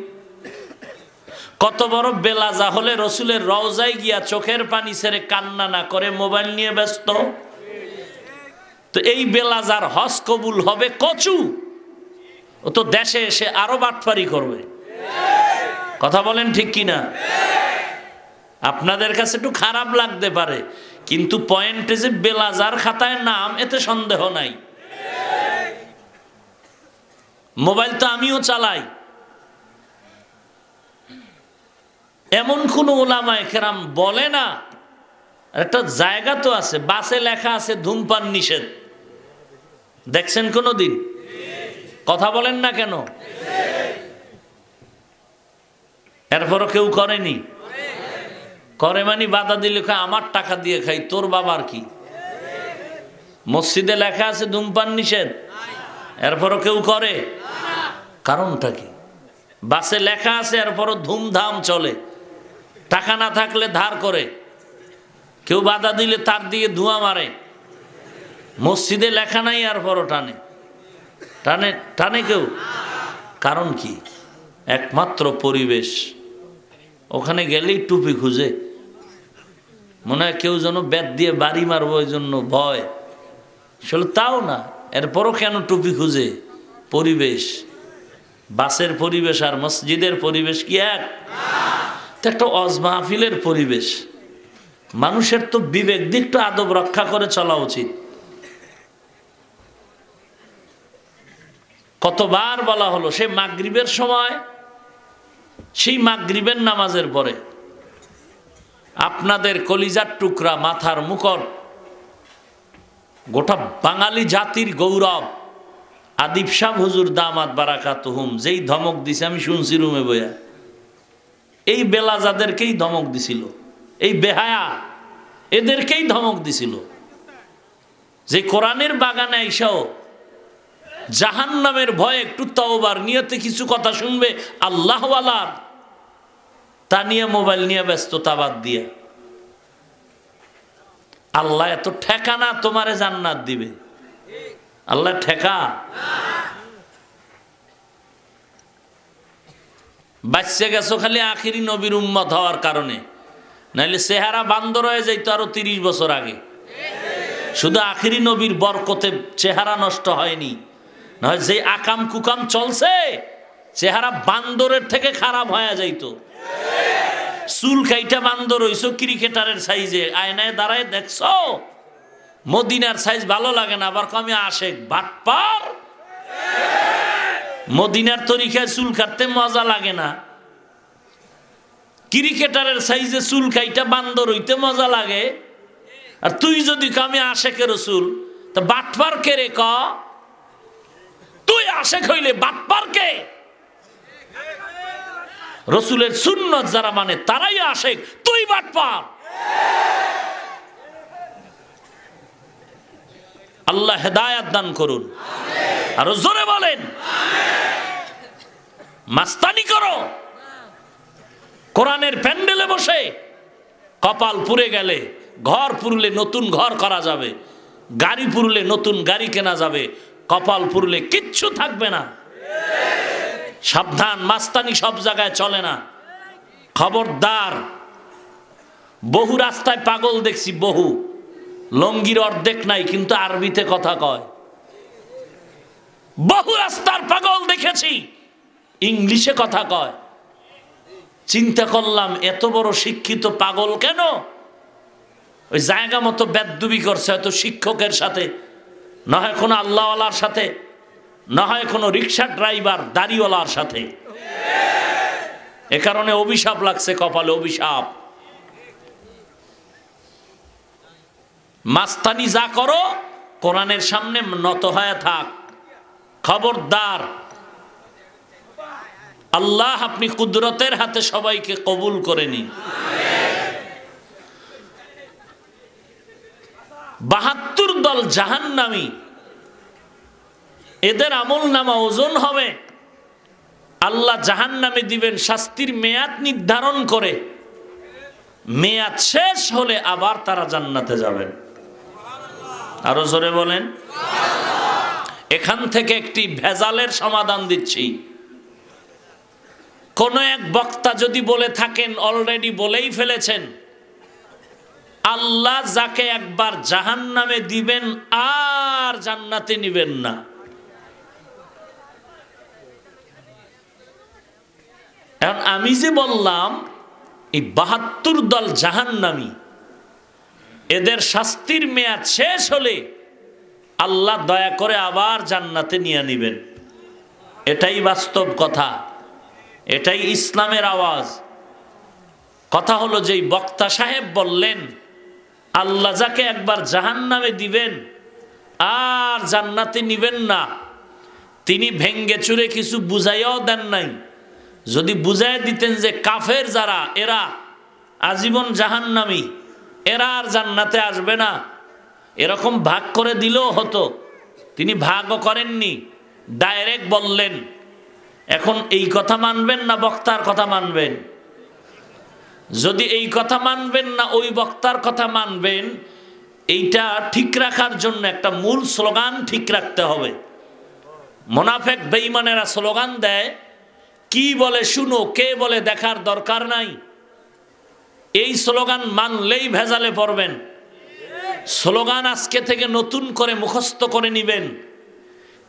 কত বড় বেলাজা হলে রসুলের রওজায় গিয়া চোখের পানি ছেড়ে কান্না না করে মোবাইল নিয়ে ব্যস্ত। তো এই বেলাজার হজ কবুল হবে কচু, ও তো দেশে এসে আরো বাটপারি করবে। কথা বলেন ঠিক কিনা? আপনাদের কাছে একটু খারাপ লাগতে পারে, কিন্তু পয়েন্টে যে বেলাজার খাতায় নাম, এতে সন্দেহ নাই। মোবাইল তো আমিও চালাই। এমন কোন উলামায়ে কেরাম বলে না, একটা জায়গা তো আছে, বাসে লেখা আছে ধূমপান নিষেধ, দেখছেন কোনদিন? কথা বলেন না কেন? এরপরও কেউ করেনি। করে মানে বাধা দিলে আমার টাকা দিয়ে খাই, তোর বাবার কি? মসজিদে লেখা আছে ধূমপান নিষেধ, এরপরও কেউ করে? কারণটা কি? বাসে লেখা আছে এরপরও ধুমধাম চলে, টাকা না থাকলে ধার করে, কেউ বাধা দিলে তার দিয়ে ধোঁয়া মারে। মসজিদে লেখা নাই এরপরও টানে টানে টানে কেউ। কারণ কি? একমাত্র পরিবেশ। ওখানে গেলেই টুপি খুঁজে, মনে হয় কেউ যেন বেত দিয়ে বাড়ি মারবো, ওই জন্য ভয়। আসলে তাও না, এরপরও কেন টুপি খুঁজে? পরিবেশ। বাসের পরিবেশ আর মসজিদের পরিবেশ কি এক? একটা ওয়াজ মাহফিলের পরিবেশ। মানুষের তো বিবেক দিকটা আদব রক্ষা করে চলা উচিত। কতবার বলা হলো, সে মাগরিবের সময়, সেই মাগরিবের নামাজের পরে আপনাদের কলিজার টুকরা, মাথার মুকুট, গোটা বাঙালি জাতির গৌরব আদিব শাহ হুজুর দামাত বারাকাতুহুম যেই ধমক দিছে, আমি শুনছি রুমে বইয়া, এই বেলাজাদেরকেই ধমক দিছিল, এই বেহায়া এদেরকেই ধমক দিছিল যে কোরআনের বাগানে আইসাও জাহান্নামের ভয়ে একটু তওবার নিয়তে কিছু কথা শুনবে আল্লাহওয়ালার, তা নিয়ে মোবাইল নিয়ে ব্যস্ততা বাদ দিয়া। আল্লাহ এত ঠেকা না তোমারে জান্নাত দিবে? আল্লাহ ঠেকা? বাচ্চা গেছো খালি আখিরি নবীর উম্মত হওয়ার কারণে, নাইলে চেহারা বান্দর হয়ে যাইতো আরো 30 বছর আগে। শুধু আখিরি নবীর বরকতে চেহারা নষ্ট হয়নি, নয় যে আকাম কুকাম চলছে, চেহারা বান্দরের থেকে খারাপ হয়ে যাইতো। চুল কাইটা বান্দর হইছো ক্রিকেটারের সাইজে, আয়নায় দাঁড়ায় দেখছো মদিনার সাইজ ভালো লাগে না, আবার কমে আসে বাটপার। মদিনার তরিকায় চুল কাটতে মজা লাগে না, ক্রিকেটারের সাইজে চুল কাইটা বান্দর হইতে মজা লাগে। আর তুই যদি কামে আশেকে রসুল, তা বাটপার কে রে? ক তুই আশেক হইলে বাটপার কে? রসুলের সুন্নত যারা মানে তারাই আশেক, তুই বাটপার। আল্লাহ হেদায়াত দান করুন, আরো জোরে বলেন। মাস্তানি করো কোরআনের প্যান্ডেলে বসে, কপাল পুড়ে গেলে, ঘর পুরলে নতুন ঘর করা যাবে, গাড়ি পুরলে নতুন গাড়ি কেনা যাবে, কপাল পুরলে কিচ্ছু থাকবে না। সাবধান, মাস্তানি সব জায়গায় চলে না, খবরদার। বহু রাস্তায় পাগল দেখছি, বহু লঙ্গির অর্ধেক নাই কিন্তু আরবিতে কথা কয়। বহু রাস্তার পাগল দেখেছি, ইংলিশে কথা কয়। চিন্তা করলাম এত বড় শিক্ষিত পাগল কেন? ওই জায়গা মতো বেদবি করছে, হয়তো শিক্ষকের সাথে, না হয় কোনো আল্লাহওয়ালার সাথে, না হয় কোনো রিক্সা ড্রাইভার দাড়িওয়ালার সাথে। এ কারণে অভিশাপ লাগছে কপালে, অভিশাপ। মাস্তানি যা করো কোরআনের সামনে নত হয়ে থাক, খবরদার। আল্লাহ আপনি কুদরতের হাতে সবাইকে কবুল করে নিন। 72 দল জাহান্নামী, এদের আমল নামা ওজন হবে, আল্লাহ জাহান্নামে দিবেন শাস্তির মেয়াদ নির্ধারণ করে। মেয়াদ শেষ হলে আবার তারা জান্নাতে যাবেন। আরো জোরে বলেন। এখান থেকে একটি ভেজালের সমাধান দিচ্ছি। কোন এক বক্তা যদি বলে থাকেন, অলরেডি বলেই ফেলেছেন, আল্লাহ যাকে একবার জাহান্নামে দিবেন আর জান্নাতে নিবেন না, এখন আমি যে বললাম এই 72 দল জাহান্নামী, এদের শাস্তির মেয়াদ শেষ হলে আল্লাহ দয়া করে আবার জান্নাতে নিয়ে নিবেন, এটাই বাস্তব কথা, এটাই ইসলামের আওয়াজ। কথা হলো যেই বক্তা সাহেব বললেন আল্লাহ যাকে একবার জাহান্নামে দিবেন আর জান্নাতে নিবেন না, তিনি ভেঙ্গে চুরে কিছু বুঝাইয়াও দেন নাই। যদি বুঝাই দিতেন যে কাফের যারা এরা আজীবন জাহান্নামী, এরা আর জান্নাতে আসবে না, এরকম ভাগ করে দিলেও হতো। তিনি ভাগও করেননি, ডাইরেক্ট বললেন। এখন এই কথা মানবেন না বক্তার কথা মানবেন? যদি এই কথা মানবেন না ওই বক্তার কথা মানবেন, এইটা ঠিক রাখার জন্য একটা মূল স্লোগান ঠিক রাখতে হবে। মুনাফিক বেঈমানেরা স্লোগান দেয়, কি বলে শুনো, কে বলে দেখার দরকার নাই। এই স্লোগান মানলেই ভেজালে পড়বেন। স্লোগান আজকে থেকে নতুন করে মুখস্থ করে নিবেন।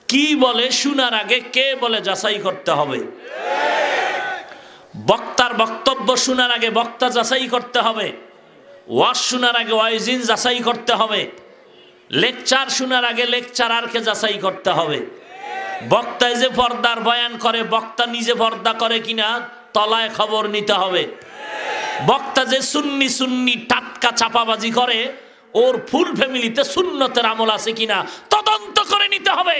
কি বলে শোনার আগে কে বলে যাচাই করতে হবে। বক্তার বক্তব্য শোনার আগে বক্তা যাচাই করতে হবে। ওয়াজ শোনার আগে ওয়াইজিন যাচাই করতে হবে। লেকচার শোনার আগে লেকচারারকে যাচাই করতে হবে। বক্তায় যে পর্দার বয়ান করে, বক্তা নিজে পর্দা করে কিনা তলায় খবর নিতে হবে। বক্তা যে সুন্নি সুন্নি টাটকা চাপাবাজি করে, ওর ফুল ফ্যামিলিতে সুন্নতের আমল আছে কিনা তদন্ত করে নিতে হবে।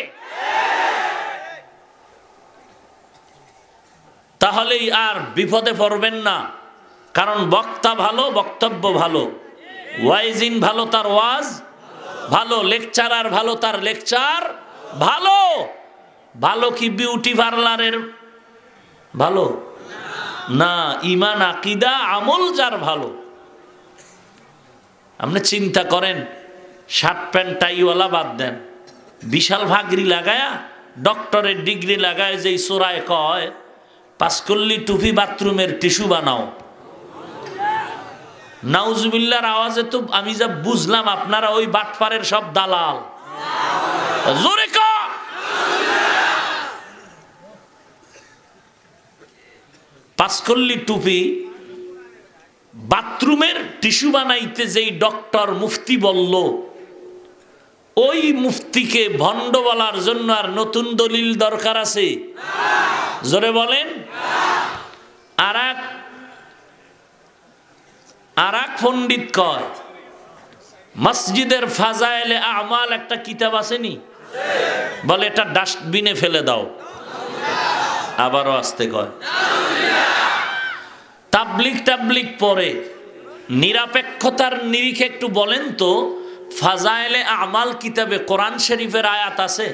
তাহলেই আর বিপদে পড়বেন না। কারণ বক্তা ভালো, বক্তব্য ভালো, ওয়াইজিন ভালো, তার ওয়াজ ভালো, লেকচারার ভালো, তার লেকচার ভালো। ভালো কি বিউটি পার্লারের ভালো না, ঈমান আকীদা আমল যার ভালো। আপনি চিন্তা করেন, শার্ট প্যান্ট টাইওয়ালা বাদ দেন, বিশাল ভাগরি লাগায়া ডক্টরের ডিগ্রি লাগায় যেই সোরায় কয় পাঁচকল্লি টুপি বাথরুমের টিস্যু বানাও, নাউজুবিল্লাহর আওয়াজে তো আমি যা বুঝলাম আপনারা ওই বাটপারের সব দালাল। জোরে কা পাঁচকল্লি টুপি বাথরুমের টিস্যু বানাইতে যেই ডক্টর মুফতি বলল, ওই মুফতিকে ভণ্ড বলার জন্য আর নতুন দলিল দরকার আছে? জোরে বলেন। আর এক পণ্ডিত কয় মসজিদের ফাজাইলে আমাল একটা কিতাব আসেনি, বলে এটা ডাস্টবিনে ফেলে দাও। আবারও আসতে কয়। তাবলিগ পরে নিরপেক্ষতার নিরিখে একটু বলেন তো, ফাজাইলে আমাল কিতাবে কোরআন শরীফের আয়াত আছে?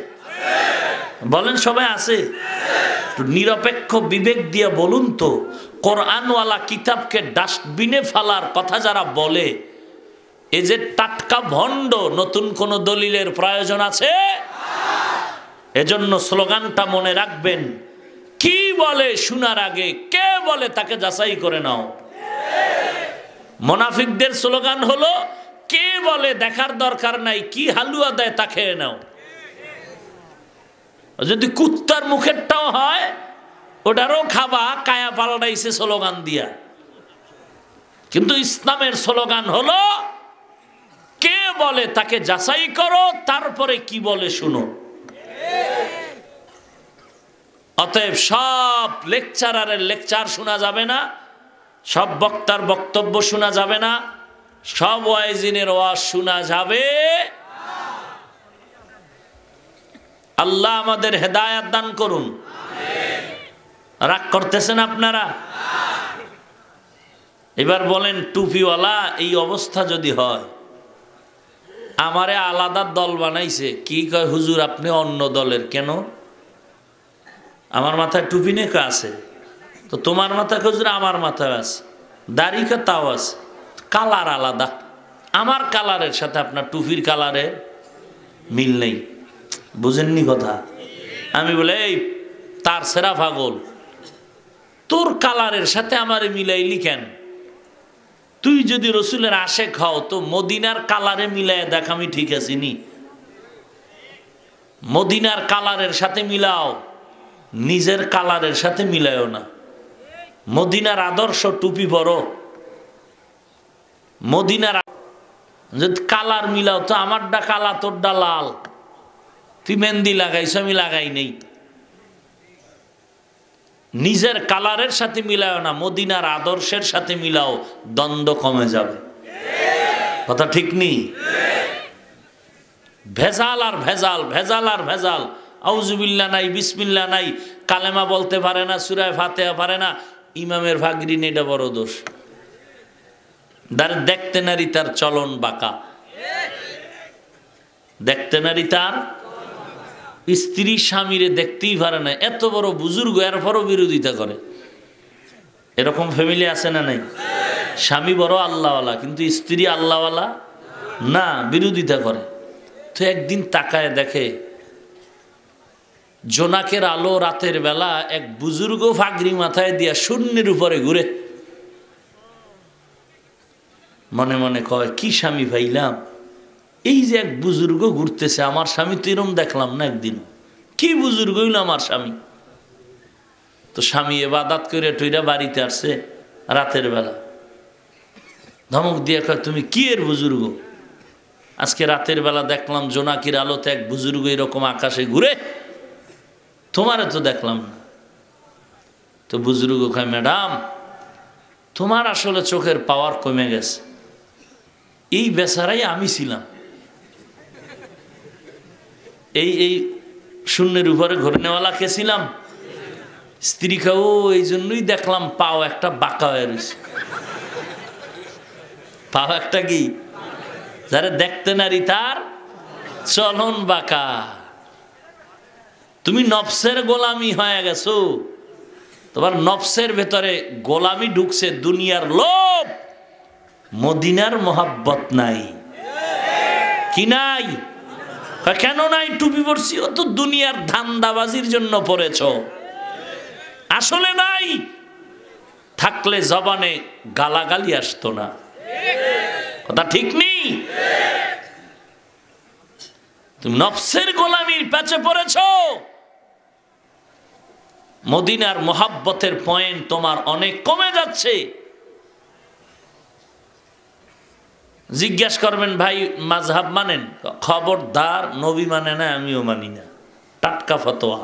বলেন সবাই আছে? নিরপেক্ষ বিবেক দিয়ে বলুন তো, কোরআনওয়ালা কিতাবকে ডাস্টবিনে ফেলার কথা যারা বলে, এই যে টাটকা ভণ্ড, নতুন কোন দলিলের প্রয়োজন আছে? এজন্য স্লোগানটা মনে রাখবেন, কি বলে শোনার আগে কে বলে তাকে যাচাই করে নাও। মুনাফিকদের স্লোগান হলো, কে বলে দেখার দরকার নাই, কি হালুয়া দেয় তা খেয়ে নাও। যদি কুত্তার মুখেরটাও হয় ওটারও খাবা, কায়া পাল্টাইছে স্লোগান দিয়া। কিন্তু ইসলামের স্লোগান হলো, কে বলে তাকে যাচাই করো, তারপরে কি বলে শুনো। অতএব সব লেকচারারের লেকচার শোনা যাবে না, সব বক্তার বক্তব্য শোনা যাবে না, সব ওয়াইজিনের ওয়াজ শোনা যাবে। আল্লাহ আমাদের হেদায়েত দান করুন। রাগ করতেছেন আপনারা? এবার বলেন, টুপিওয়ালা এই অবস্থা যদি হয়, আমারে আলাদা দল বানাইছে, কি কয় হুজুর আপনি অন্য দলের কেন? আমার মাথায় টুপি নেকা আছে, তো তোমার মাথায় হুজুর আমার মাথায় আছে, দাড়ি তাও আছে, কালার আলাদা, আমার কালারের সাথে আপনার টুপির কালারের মিল নেই। বুঝেননি কথা? আমি বলে, এই তার সেরা পাগল, তোর কালারের সাথে আমারে মিলাইলি কেন? তুই যদি রসুলের আশেক হও তো মদিনার কালারে মিলাই দেখ, আমি ঠিক আছি নি? মদিনার কালারের সাথে মিলাও, নিজের কালারের সাথে মিলায়ও না। মদিনার আদর্শ টুপি পরো, মদিনার যদি কালার মিলাও তো আমারটা কালা তোরটা লাল, তুই মেহেন্দি লাগাইছ আমি লাগাই নেই, নিজের কালারের সাথে মিলাও না, মদিনার আদর্শের সাথে মিলাও, দ্বন্দ্ব কমে যাবে। কথা ঠিক নেই? ভেজাল আর ভেজাল, ভেজাল আর ভেজাল, আউযুবিল্লাহ নাই, বিসমিল্লাহ নাই, কালেমা বলতে পারে না, সূরা ফাতিহা পারে না, ইমামের ভাগরি নেই, এটা বড় দোষ। দেখতে নারী তার চলন বাঁকা, দেখতে নারী তার, স্ত্রী স্বামীরে দেখতেই পারে না, এত বড় বুজুর্গ এরপরও বিরোধিতা করে। এরকম ফ্যামিলি আছে না নাই? স্বামী বড় আল্লাহওয়ালা কিন্তু স্ত্রী আল্লাহওয়ালা না, বিরোধিতা করে। তো একদিন তাকায় দেখে জোনাকের আলো রাতের বেলা এক বুজুর্গ ফাগরি মাথায় দিয়া শূন্যের উপরে ঘুরে। মনে মনে কয়, কি স্বামী পাইলাম, এই যে এক বুজুর্গ ঘুরতেছে, আমার স্বামী তো এরম দেখলাম না একদিন, কি বুজুর্গ হইল আমার স্বামী। তো স্বামী ইবাদত করে টইরা বাড়িতে আসছে রাতের বেলা, ধমক দিয়ে কয়, তুমি কি এর বুজুর্গ? আজকে রাতের বেলা দেখলাম জোনাকির আলোতে এক বুজুর্গ এরকম আকাশে ঘুরে, তোমারে তো দেখলাম না। তো বুজুর্গ কয়, ম্যাডাম তোমার আসলে চোখের পাওয়ার কমে গেছে, এই বেচারাই আমি ছিলাম, এই শূন্যের উপরে ঘুরনেওয়ালা কে ছিলাম? স্ত্রী খাও, এই জন্যই দেখলাম পাও একটা বাঁকা হয়ে রয়েছে। পাও একটা কি? যারা দেখতে নারী তার চলন বাঁকা। তুমি নফসের গোলামি হয়ে গেছো, তোমার নফসের ভেতরে গোলামি ঢুকছে, দুনিয়ার লোভ, মদিনার মোহাব্বত নাই। কি নাই? কেন নাই? টুপি পরছি, ও তো দুনিয়ার ধান্দাবাজির জন্য পড়েছ, আসলে নাই। থাকলে জবানে গালাগালি আসতো না। কথা ঠিক নেই? তুমি নফসের গোলামির পেছে পড়েছ। মদিনার মোহাব্বতের পয়েন্ট তোমার অনেক কমে যাচ্ছে। জিজ্ঞাসা করবেন, ভাই মাযহাব মানেন? খবরদার, নবী মানে না, আমিও মানি না, টাটকা ফতোয়া।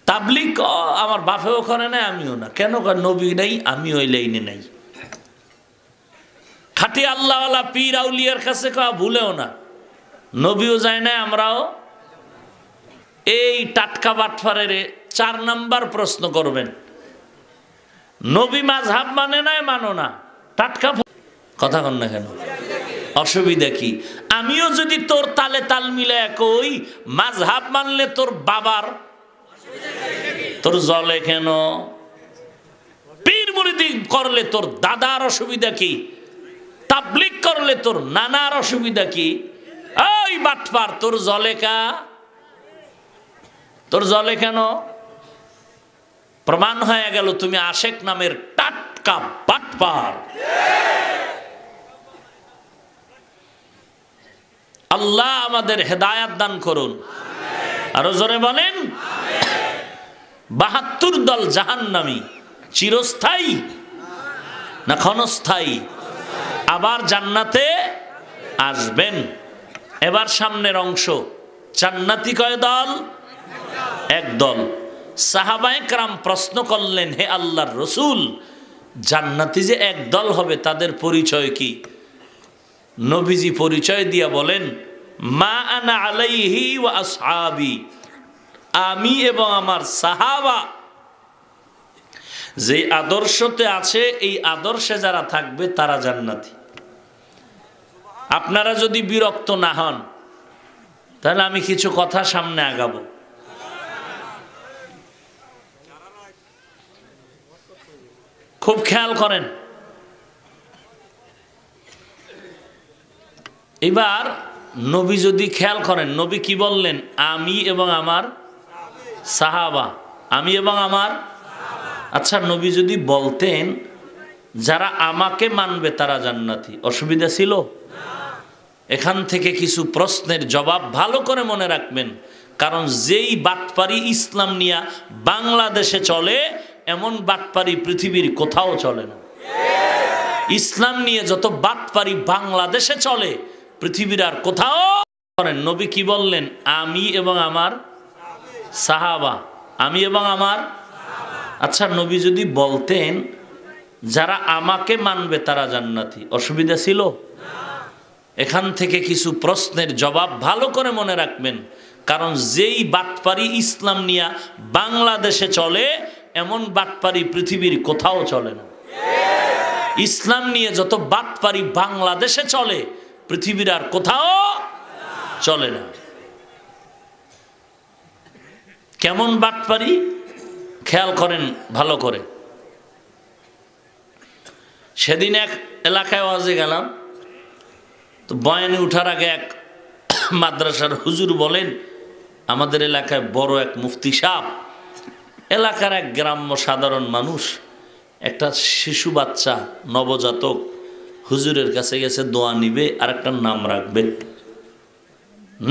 তাবলিগ আমার বাপেও করে না, আমিও না। কেন? নবী নাই, আমি ওই লাইনে নাই। খাঁটি আল্লাহওয়ালা পীর আউলিয়ার কাছে ভুলেও না, নবীও যায় না, আমরাও। এই টাটকা বাটফারের 4 নাম্বার প্রশ্ন করবেন, নবী মাযহাব মানে না, মানো না, টাটকা কথা কন না কেন? অসুবিধা কি? আমিও যদি তোর তালে তাল মিলায় কই মাযহাব মানলে তোর বাবার তোর জলে কেন? পীর মুরিদি করলে তোর দাদার অসুবিধা কি? তাবলিগ করলে তোর নানার অসুবিধা কি? ওই বাটপার, তোর জলে কা? তোর জলে কেন? প্রমাণ হয়ে গেল তুমি আশেক নামের টাটকা বাটপার। আল্লাহ আমাদের হেদায়াত দান করুন। আরো জোরে বলেন। 72 দল জাহান্নামী, চিরস্থায়ী না ক্ষণস্থায়ী? আবার জান্নাতে আসবেন। এবার সামনের অংশ, জান্নাতি কয় দল? এক দল। সাহাবায়ে কেরাম প্রশ্ন করলেন, হে আল্লাহর রাসূল, জান্নাতি যে এক দল হবে তাদের পরিচয় কি? নবীজি পরিচয় দিয়া বলেন, মা আনা আলাইহি ওয়া আসহাবি, আমি এবং আমার সাহাবা যে আদর্শতে আছে এই আদর্শে যারা থাকবে তারা জান্নাতি। আপনারা যদি বিরক্ত না হন তাহলে আমি কিছু কথা সামনে আগাবো। খুব খেয়াল করেন। এবার নবী যদি খেয়াল করেন, নবী কি বললেন? আমি এবং আমার সাহাবা, আমি এবং আমার। আচ্ছা, নবী যদি বলতেন যারা আমাকে মানবে তারা জান্নাতি, অসুবিধা ছিল? এখান থেকে কিছু প্রশ্নের জবাব ভালো করে মনে রাখবেন, কারণ যেই বাটপারি ইসলাম নিয়ে বাংলাদেশে চলে এমন বাটপারি পৃথিবীর কোথাও চলে না। ইসলাম নিয়ে যত বাটপারি বাংলাদেশে চলে পৃথিবীর আর কোথাও করেন। নবী কি বললেন? আমি এবং আমার সাহাবা। আমি এবং আমার। আচ্ছা, নবী যদি বলতেন যারা আমাকে মানবে তারা জান্নাতি, অসুবিধা ছিল? এখান থেকে কিছু প্রশ্নের জবাব ভালো করে মনে রাখবেন, কারণ যেই বাটপারি ইসলাম নিয়ে বাংলাদেশে চলে এমন বাটপারি পৃথিবীর কোথাও চলে না। ইসলাম নিয়ে যত বাটপারি বাংলাদেশে চলে পৃথিবীর আর কোথাও চলে না। কেমন বাটপারি খেয়াল করেন ভালো করে। সেদিন এক এলাকায় ওয়াজে গেলাম, তো বয়ানে উঠার আগে এক মাদ্রাসার হুজুর বলেন, আমাদের এলাকায় বড় এক মুফতি সাহেব, এলাকার এক গ্রাম্য সাধারণ মানুষ, একটা শিশু বাচ্চা নবজাতক হুজুরের কাছে গেছে দোয়া নিবে আর একটা নাম রাখবে।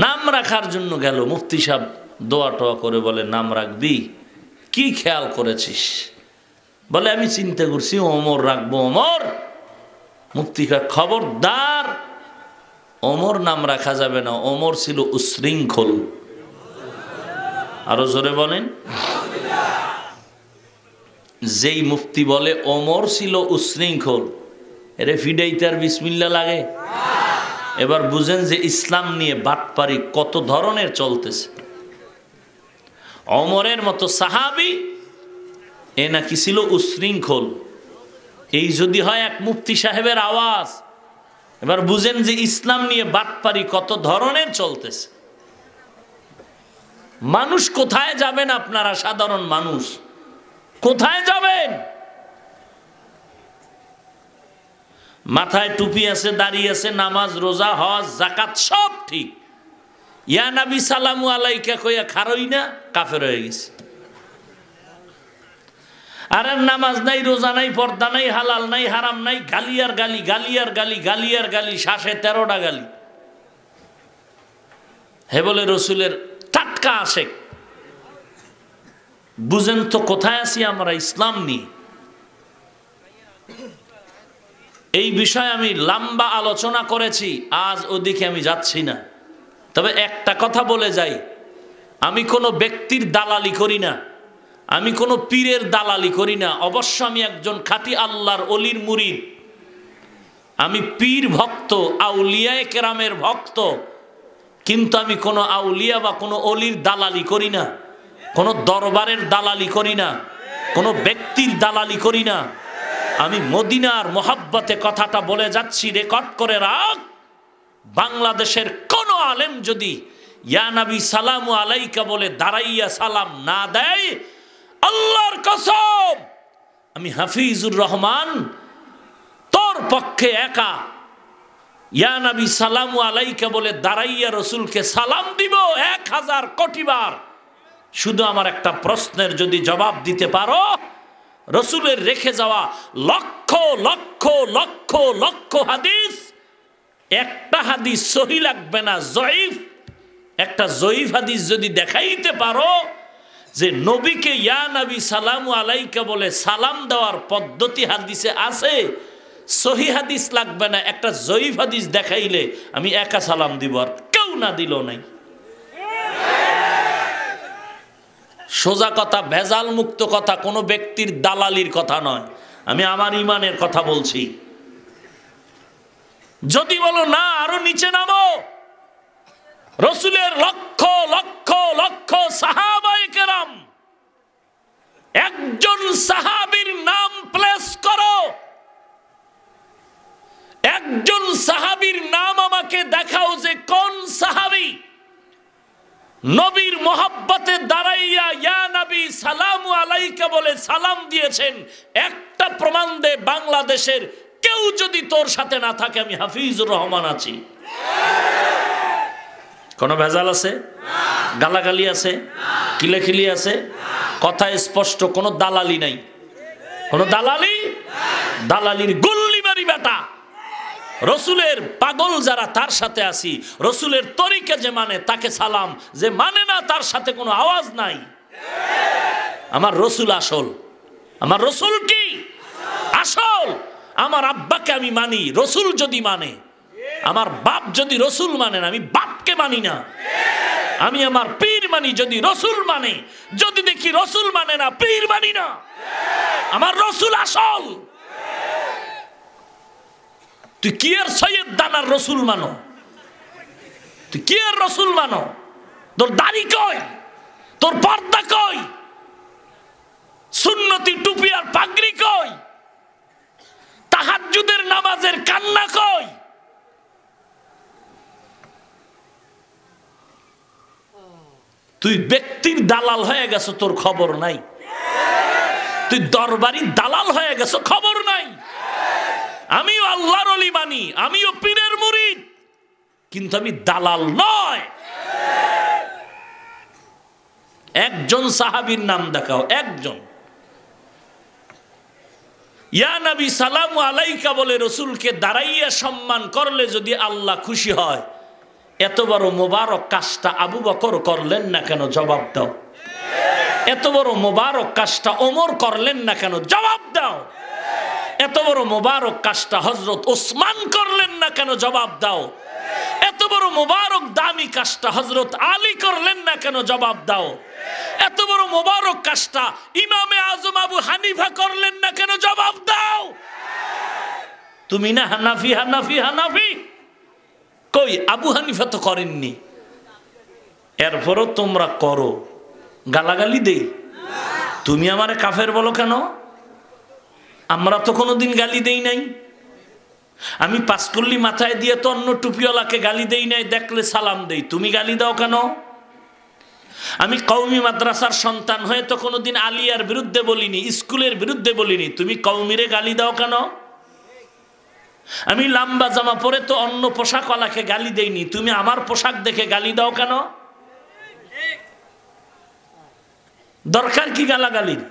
নাম রাখার জন্য গেল, মুফতি সাহেব দোয়া টোয়া করে বলে, নাম রাখবি? কি খেয়াল করেছিস? বলে, আমি চিন্তা করছি ওমর রাখবো। ওমর? মুফতি সাহেব, খবরদার, ওমর নাম রাখা যাবে না, ওমর ছিল উশৃঙ্খল। আরো জোরে বলেন। যেই মুফতি বলে ওমর ছিল উশৃঙ্খল, এরে ফিডাইতে আর বিসমিল্লাহ লাগে? এবার বুঝেন যে ইসলাম নিয়ে বাটপারি কত ধরনের চলতেছে। ওমরের মতো সাহাবী এ নাকি ছিল উশৃঙ্খল, এই যদি হয় এক মুফতি সাহেবের আওয়াজ। এবার বুঝেন যে ইসলাম নিয়ে বাটপারি কত ধরনের চলতেছে। মানুষ কোথায় যাবেন আপনারা? সাধারণ মানুষ কোথায় যাবেন? মাথায় টুপি আছে, দাড়ি আছে, নামাজ রোজা হজ যাকাত সব ঠিক, ইয়া নবী সালামু আলাইকা কইয়া খারই না, কাফের হয়ে গেছে। আর নামাজ নাই, রোজা নাই, পর্দা নাই, হালাল নাই, হারাম নাই, গালি আর গালি, গালি আর গালি, গালি আর গালি, শ্বাসে 13টা গালি। হে বলে রসুলের টাটকা আশেক। বুঝেন তো কোথায় আছি আমরা ইসলাম নিয়ে? এই বিষয়ে আমি লম্বা আলোচনা করেছি, আজ ওদিকে আমি যাচ্ছি না। তবে একটা কথা বলে যাই, আমি কোনো ব্যক্তির দালালি করি না, আমি কোনো পীরের দালালি করি না। অবশ্য আমি একজন খাঁটি আল্লাহর অলির মুরিদ, আমি পীর ভক্ত, আউলিয়ায়ে কেরামের ভক্ত, কিন্তু আমি কোনো আউলিয়া বা কোনো অলির দালালি করি না, কোনো দরবারের দালালি করি না, কোনো ব্যক্তির দালালি করি না। আমি মদিনার মোহাব্বতে কথাটা বলে যাচ্ছি, রেকর্ড করে রাখ। বাংলাদেশের কোন আলেম যদি ইয়া নবী সালামু আলাইকা বলে দাঁড়াইয়া সালাম না দেয়, আল্লাহর কসম আমি হাফিজুর রহমান তোর পক্ষে একা ইয়া নবী সালামু আলাইকা বলে দাঁড়াইয়া রসুলকে সালাম দিব 1000 কোটি বার। শুধু আমার একটা প্রশ্নের যদি জবাব দিতে পারো, রসুলের রেখে যাওয়া লক্ষ লক্ষ লক্ষ লক্ষ হাদিস, একটা হাদিস সহি লাগবে না, জয়ীফ, একটা জয়ীফ হাদিস যদি দেখাইতে পারো যে নবীকে ইয়া নবী সালামু আলাইকা বলে সালাম দেওয়ার পদ্ধতি হাদিসে আছে, সহি হাদিস লাগবে না, একটা জয়ীফ হাদিস দেখাইলে আমি একা সালাম দিব, আর কেউ না দিল নাই। সোজা কথা, ভেজাল মুক্ত কথা, কোনো ব্যক্তির দালালির কথা নয়, আমি আমার ইমানের কথা বলছি। যদি বলো না আরো নিচে নামো, রসুলের লক্ষ লক্ষ লক্ষ সাহাবায়ে কেরাম, একজন সাহাবীর নাম প্লেস করো, একজন সাহাবীর নাম আমাকে দেখাও যে কোন সাহাবী নবীর মোহাব্বতে দাঁড়াইয়া ইয়া নবী সালামু আলাইকা বলে সালাম দিয়েছেন। একটা প্রমাণ দে বাংলাদেশের কেউ যদি তোর সাথে না থাকে, আমি হাফিজুর রহমান আছি। কোনো ভেজাল আছে? গালাগালি আছে? কিলেখিলি আছে? কথা স্পষ্ট, কোনো দালালি নাই, কোনো দালালি, দালালির গুল্লি মারি বেটা। রসুলের পাগল যারা তার সাথে আসি, রসুলের তরিকা যে মানে তাকে সালাম, যে মানে না তার সাথে কোনো আওয়াজ নাই। আমার রসুল আসল, আমার রসুল কি আসল। আমার আব্বাকে আমি মানি, রসুল যদি মানে, আমার বাপ যদি রসুল মানে না, আমি বাপকে মানি না। আমি আমার পীর মানি যদি রসুল মানে, যদি দেখি রসুল মানে না পীর মানি না। আমার রসুল আসল। তুই কি এর সৈয়দ দানার রসুল মানো? তুই কি এর রসুল মানো? তোর দাড়ি কই? তোর পর্দা কই? সুন্নতি টুপি আর পাগড়ি কই? তাহাজ্জুদের নামাজের কান্না কই? তুই ব্যক্তির দালাল হয়ে গেছো, তোর খবর নাই। তুই দরবারি দালাল হয়ে গেছো, খবর নাই। আমিও আল্লাহর ওলি মানি, আমিও পীরের মুরিদ, কিন্তু আমি দালাল নয়। একজন সাহাবীর নাম দেখাও, একজন। ইয়া নবী সালামু আলাইকা বলে রসুলকে দাঁড়াইয়া সম্মান করলে যদি আল্লাহ খুশি হয়, এত বড় মোবারক কাজটা আবু বকর করলেন না কেন? জবাব দাও। এত বড় মোবারক কাজটা ওমর করলেন না কেন? জবাব দাও। এত বড় মোবারক কাজটা হযরত ওসমান করলেন না কেন? জবাব দাও। এত বড় মোবারক দামি কাজটা হযরত আলী করলেন না কেন? জবাব দাও। এত বড় মোবারক কাজটা ইমামে আজম আবু হানিফা করলেন না কেন? জবাব দাও। তুমি না হানাফি হানাফি হানাফি, কই আবু হানিফা তো করেননি, এরপরও তোমরা করো। গালাগালি দেই, তুমি আমারে কাফের বলো কেন? আমরা তো কোনোদিন গালি দেই নাই। আমি পাঁচকল্লি মাথায় দিয়ে তো অন্য টুপিওয়ালাকে গালি দেই নাই, দেখলে সালাম দেই, তুমি গালি দাও কেন? আমি কওমি মাদ্রাসার সন্তান হয়ে তো কোনোদিন আলিয়ার বিরুদ্ধে বলিনি, স্কুলের বিরুদ্ধে বলিনি, তুমি কওমিরে গালি দাও কেন? আমি লম্বা জামা পরে তো অন্য পোশাকওয়ালাকে গালি দেইনি, তুমি আমার পোশাক দেখে গালি দাও কেন? দরকার কি গালাগালির?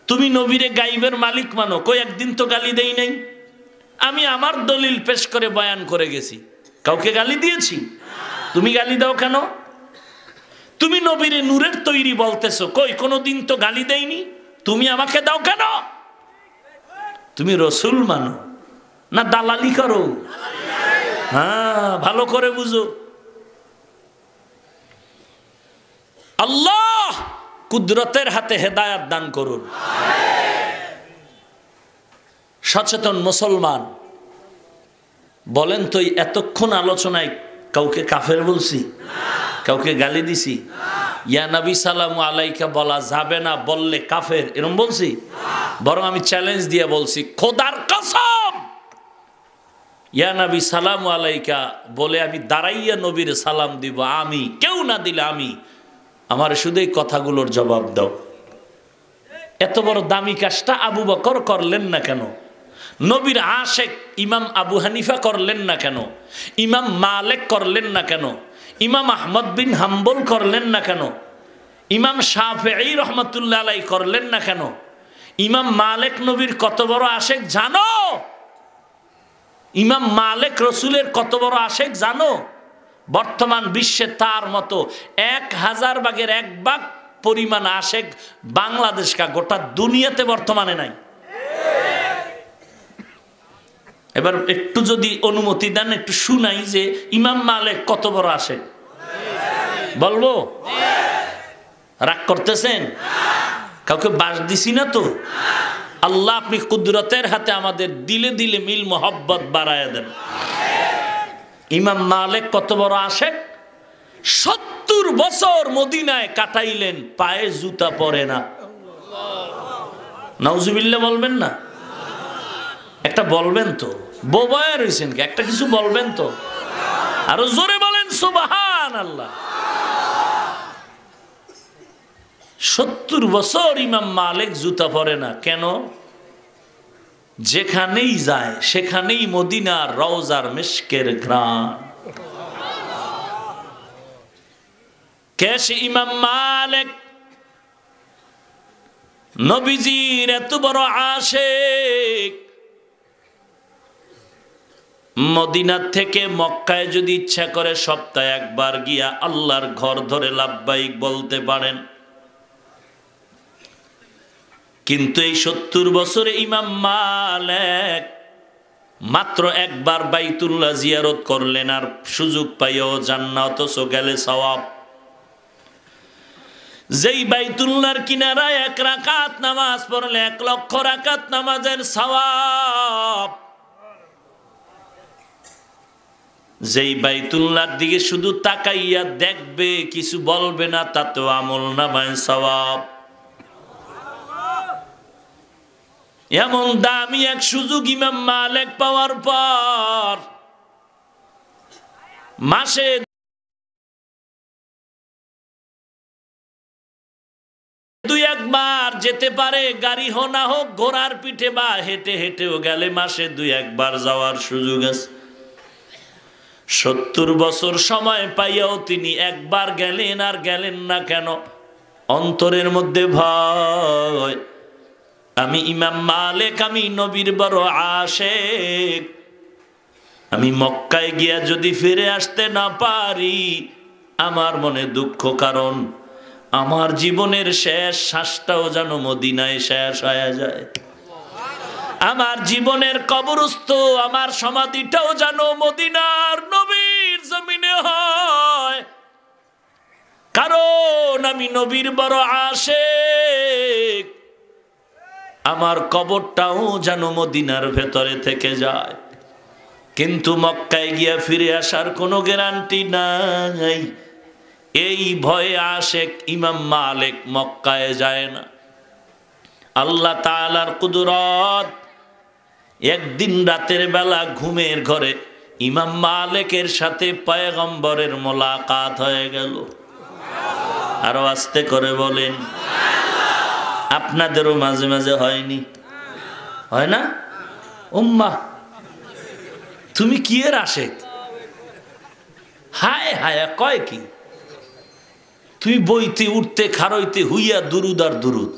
তুমি নবীরে গাইবের মালিক মানো, কই একদিন তো গালি দেই নাই। আমি আমার দলিল পেশ করে বয়ান করে গেছি, কাউকে গালি দিয়েছি? তুমি গালি দাও কেন? তুমি নবীরে নূরের তৈরি বলতেছো, কই কোনোদিন তো গালি দেইনি, তুমি আমাকে দাও কেন? তুমি রসুল মানো না দালালি করো? হ্যাঁ, ভালো করে বুঝো। আল্লাহ কুদরতের হাতে হেদায়াত দান করুন। সচেতন মুসলমান বলেন তো, এতক্ষণ আলোচনায় কাউকে কাফের বলছি? কাউকে গালি দিছি? ইয়া নবী সালামু আলাইকা বলা যাবে না, বললে কাফের, এরকম বলছি? বরং আমি চ্যালেঞ্জ দিয়ে বলছি, খোদার কসম, ইয়া নবী সালামু আলাইকা বলে আমি দাঁড়াইয়া নবীর সালাম দিব, আমি, কেউ না দিলে আমি। আমার শুধু এই কথাগুলোর জবাব দাও। এত বড় দামি কাজটা আবু বকর করলেন না কেন? নবীর আশেক ইমাম আবু হানিফা করলেন না কেন? ইমাম মালিক করলেন না কেন? ইমাম আহমদ বিন হাম্বল করলেন না কেন? ইমাম শাফিঈ রহমাতুল্লাহ আলাইহি করলেন না কেন? ইমাম মালিক নবীর কত বড় আশেক জানো? ইমাম মালিক রসুলের কত বড় আশেক জানো? বর্তমান বিশ্বে তার মতো 1000 ভাগের 1 ভাগ পরিমাণ আশেক বাংলাদেশ কা গোটা দুনিয়াতে বর্তমানে নাই। এবার একটু যদি অনুমতি দেন, একটু শুনাই যে ইমাম মালিক কত বড় আশেক। বলবো? রাগ করতেছেন? কাউকে বাস দিছি না তো? আল্লাহ আপনি কুদরতের হাতে আমাদের দিলে দিলে মিল মোহব্বত বাড়ায় দেন। ইমাম মালিক কত বড় আশেক? 70 বছর মদিনায় কাটাইলেন, পায়ে জুতা পরে না। নাউজুবিল্লাহ বলবেন না? একটা বলবেন তো, বোবায় রয়েছেন কি? একটা কিছু বলবেন তো, আরো জোরে বলেন সুবহানাল্লাহ। 70 বছর ইমাম মালিক জুতা পরে না কেন? যেখানেই যায় সেখানেই মদিনার রওজার মিশকের ঘ্রাণ। কে সে ইমাম মালিক? নবীজির এত বড় আশিক, মদিনা থেকে মক্কায় যদি ইচ্ছা করে সপ্তাহে একবার গিয়া আল্লাহর ঘর ধরে লাব্বাইক বলতে পারেন। কিন্তু এই 70 বছরে ইমাম মালিক মাত্র একবার বাইতুল্লাহ জিয়ারত করলেন, আর সুযোগ পাইও জান্নাত, অথচ গেলে সওয়াব। যেই বাইতুল্লাহর কিনারায় 1 রাকাত নামাজ পড়লে 1 লক্ষ রাকাত নামাজের সওয়াব। যেই বাইতুল্লাহর দিকে শুধু তাকাইয়া দেখবে, কিছু বলবে না, তাতেও আমলনামায় সওয়াব। এমন দামি এক সুযোগ ইমাম মালিক পাওয়ার পর মাসে দুই একবার যেতে পারে, গাড়ি হো না হোক, ঘোড়ার পিঠে বা হেঁটে হেঁটেও গেলে মাসে 2-1 বার যাওয়ার সুযোগ আছে। 70 বছর সময় পাইয়াও তিনি একবার গেলেন আর গেলেন না কেন? অন্তরের মধ্যে ভয়, আমি ইমাম মালিক, আমি নবীর বড় আশেক, আমি মক্কায় গিয়া যদি ফিরে আসতে না পারি আমার মনে দুঃখ, কারণ আমার জীবনের শেষ শ্বাসটাও যেন মদিনায় শেষ হয়ে যায়। আমার জীবনের কবরস্থ, আমার সমাধিটাও যেন মদিনার নবীর জমিনে হয়, কারণ আমি নবীর বড় আশেক। আমার কবরটাও যেন মদিনার ভেতরে থেকে যায়। কিন্তু মক্কায় গিয়া ফিরে আসার কোনো গ্যারান্টি নাই। এই ভয়ে আশেক ইমাম মালিক মক্কায় যায় না। আল্লাহ তাআলার কুদরত, একদিন রাতের বেলা ঘুমের ঘরে ইমাম মালিকের সাথে পয়গম্বরের মোলাকাত হয়ে গেল। আরো আস্তে করে বলেন। আপনাদেরও মাঝে মাঝে হয়নি? হয় না? উম্মাহ, তুমি কি এর আশেক? হায় হায় কয় কি? তুই বইতে উঠতে খারইতে হুইয়া দুরুদ আর দুরুদ,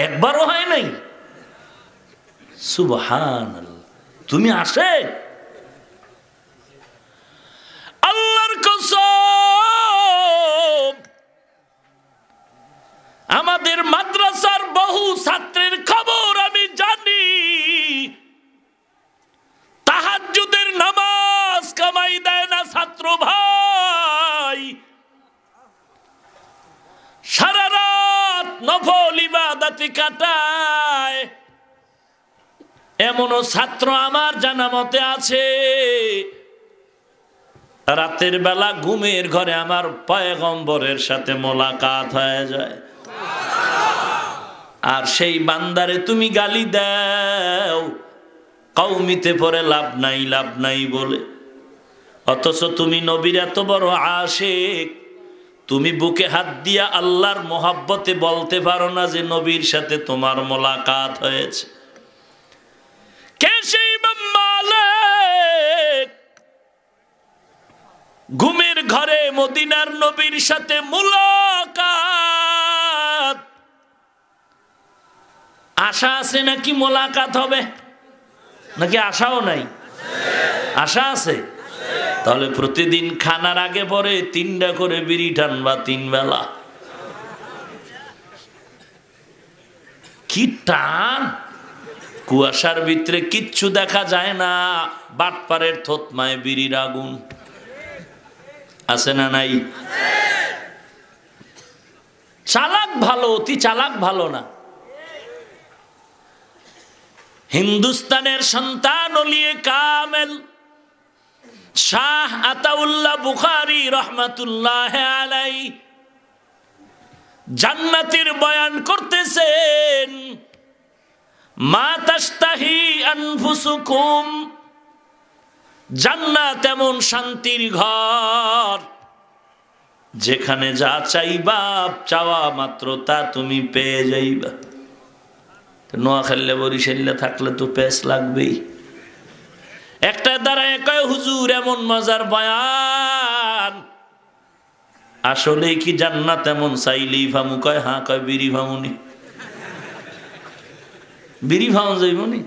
একবারও হয় নাই? সুবহানাল্লাহ, তুমি আশেক? আল্লাহর কসম, আমাদের মাদ্রাসার বহু ছাত্রের খবর আমি জানি। তাহাজ্জুদের নামাজ কামাই দেয় না ছাত্র ভাই, সারা রাত নফল ইবাদতে কাটায়। এমনও ছাত্র আমার জানা মতে আছে, রাতের বেলা ঘুমের ঘরে আমার পয়গম্বরের সাথে মোলাকাত হয়ে যায়। আর সেই বান্দারে তুমি গালি দাও, কওমিতে পরে লাভ নাই, লাভ নাই বলে। অথচ তুমি নবীর এত বড় আশেক, তুমি বুকে হাত দিয়া আল্লাহর মোহাব্বতে বলতে পারো না যে নবীর সাথে তোমার মোলাকাত হয়েছে। কে সেই ইমাম মালিক ঘুমের ঘরে মদিনার নবীর সাথে মোলাকাত? আশা আছে নাকি মোলাকাত হবে? নাকি আশাও নাই? আশা আছে। তাহলে প্রতিদিন খানার আগে পরে 3টা করে বিড়ি টানবা, 3 বেলা। কি টান! কুয়াশার ভিতরে কিচ্ছু দেখা যায় না, বাটপারের থতমায় বিড়ির আগুন। আছে না নাই? চালাক ভালো, অতি চালাক ভালো না। হিন্দুস্তানের সন্তান ওলিয়ে কামেল শাহ আতাউল্লাহ বুখারী রহমাতুল্লাহ আলাইহি জান্নাতের বয়ান করতেছেন। মা তাশতাহি আনফুসুকুম, জান্নাত এমন শান্তির ঘর যেখানে যা চাইবা, চাওয়া মাত্র তা তুমি পেয়ে যাইবা। নোয়াখালী বরিশালে থাকলে তো পেস লাগবেই। একটা দাঁড়ায় কয়, হুজুর এমন মজার বয়ান, আসলে কি জান্নাত এমন চাইলেই ফামু? কয় হ্যাঁ। কয় বিড়ি ফামুনি? বিড়ি ফামু যাইবনি?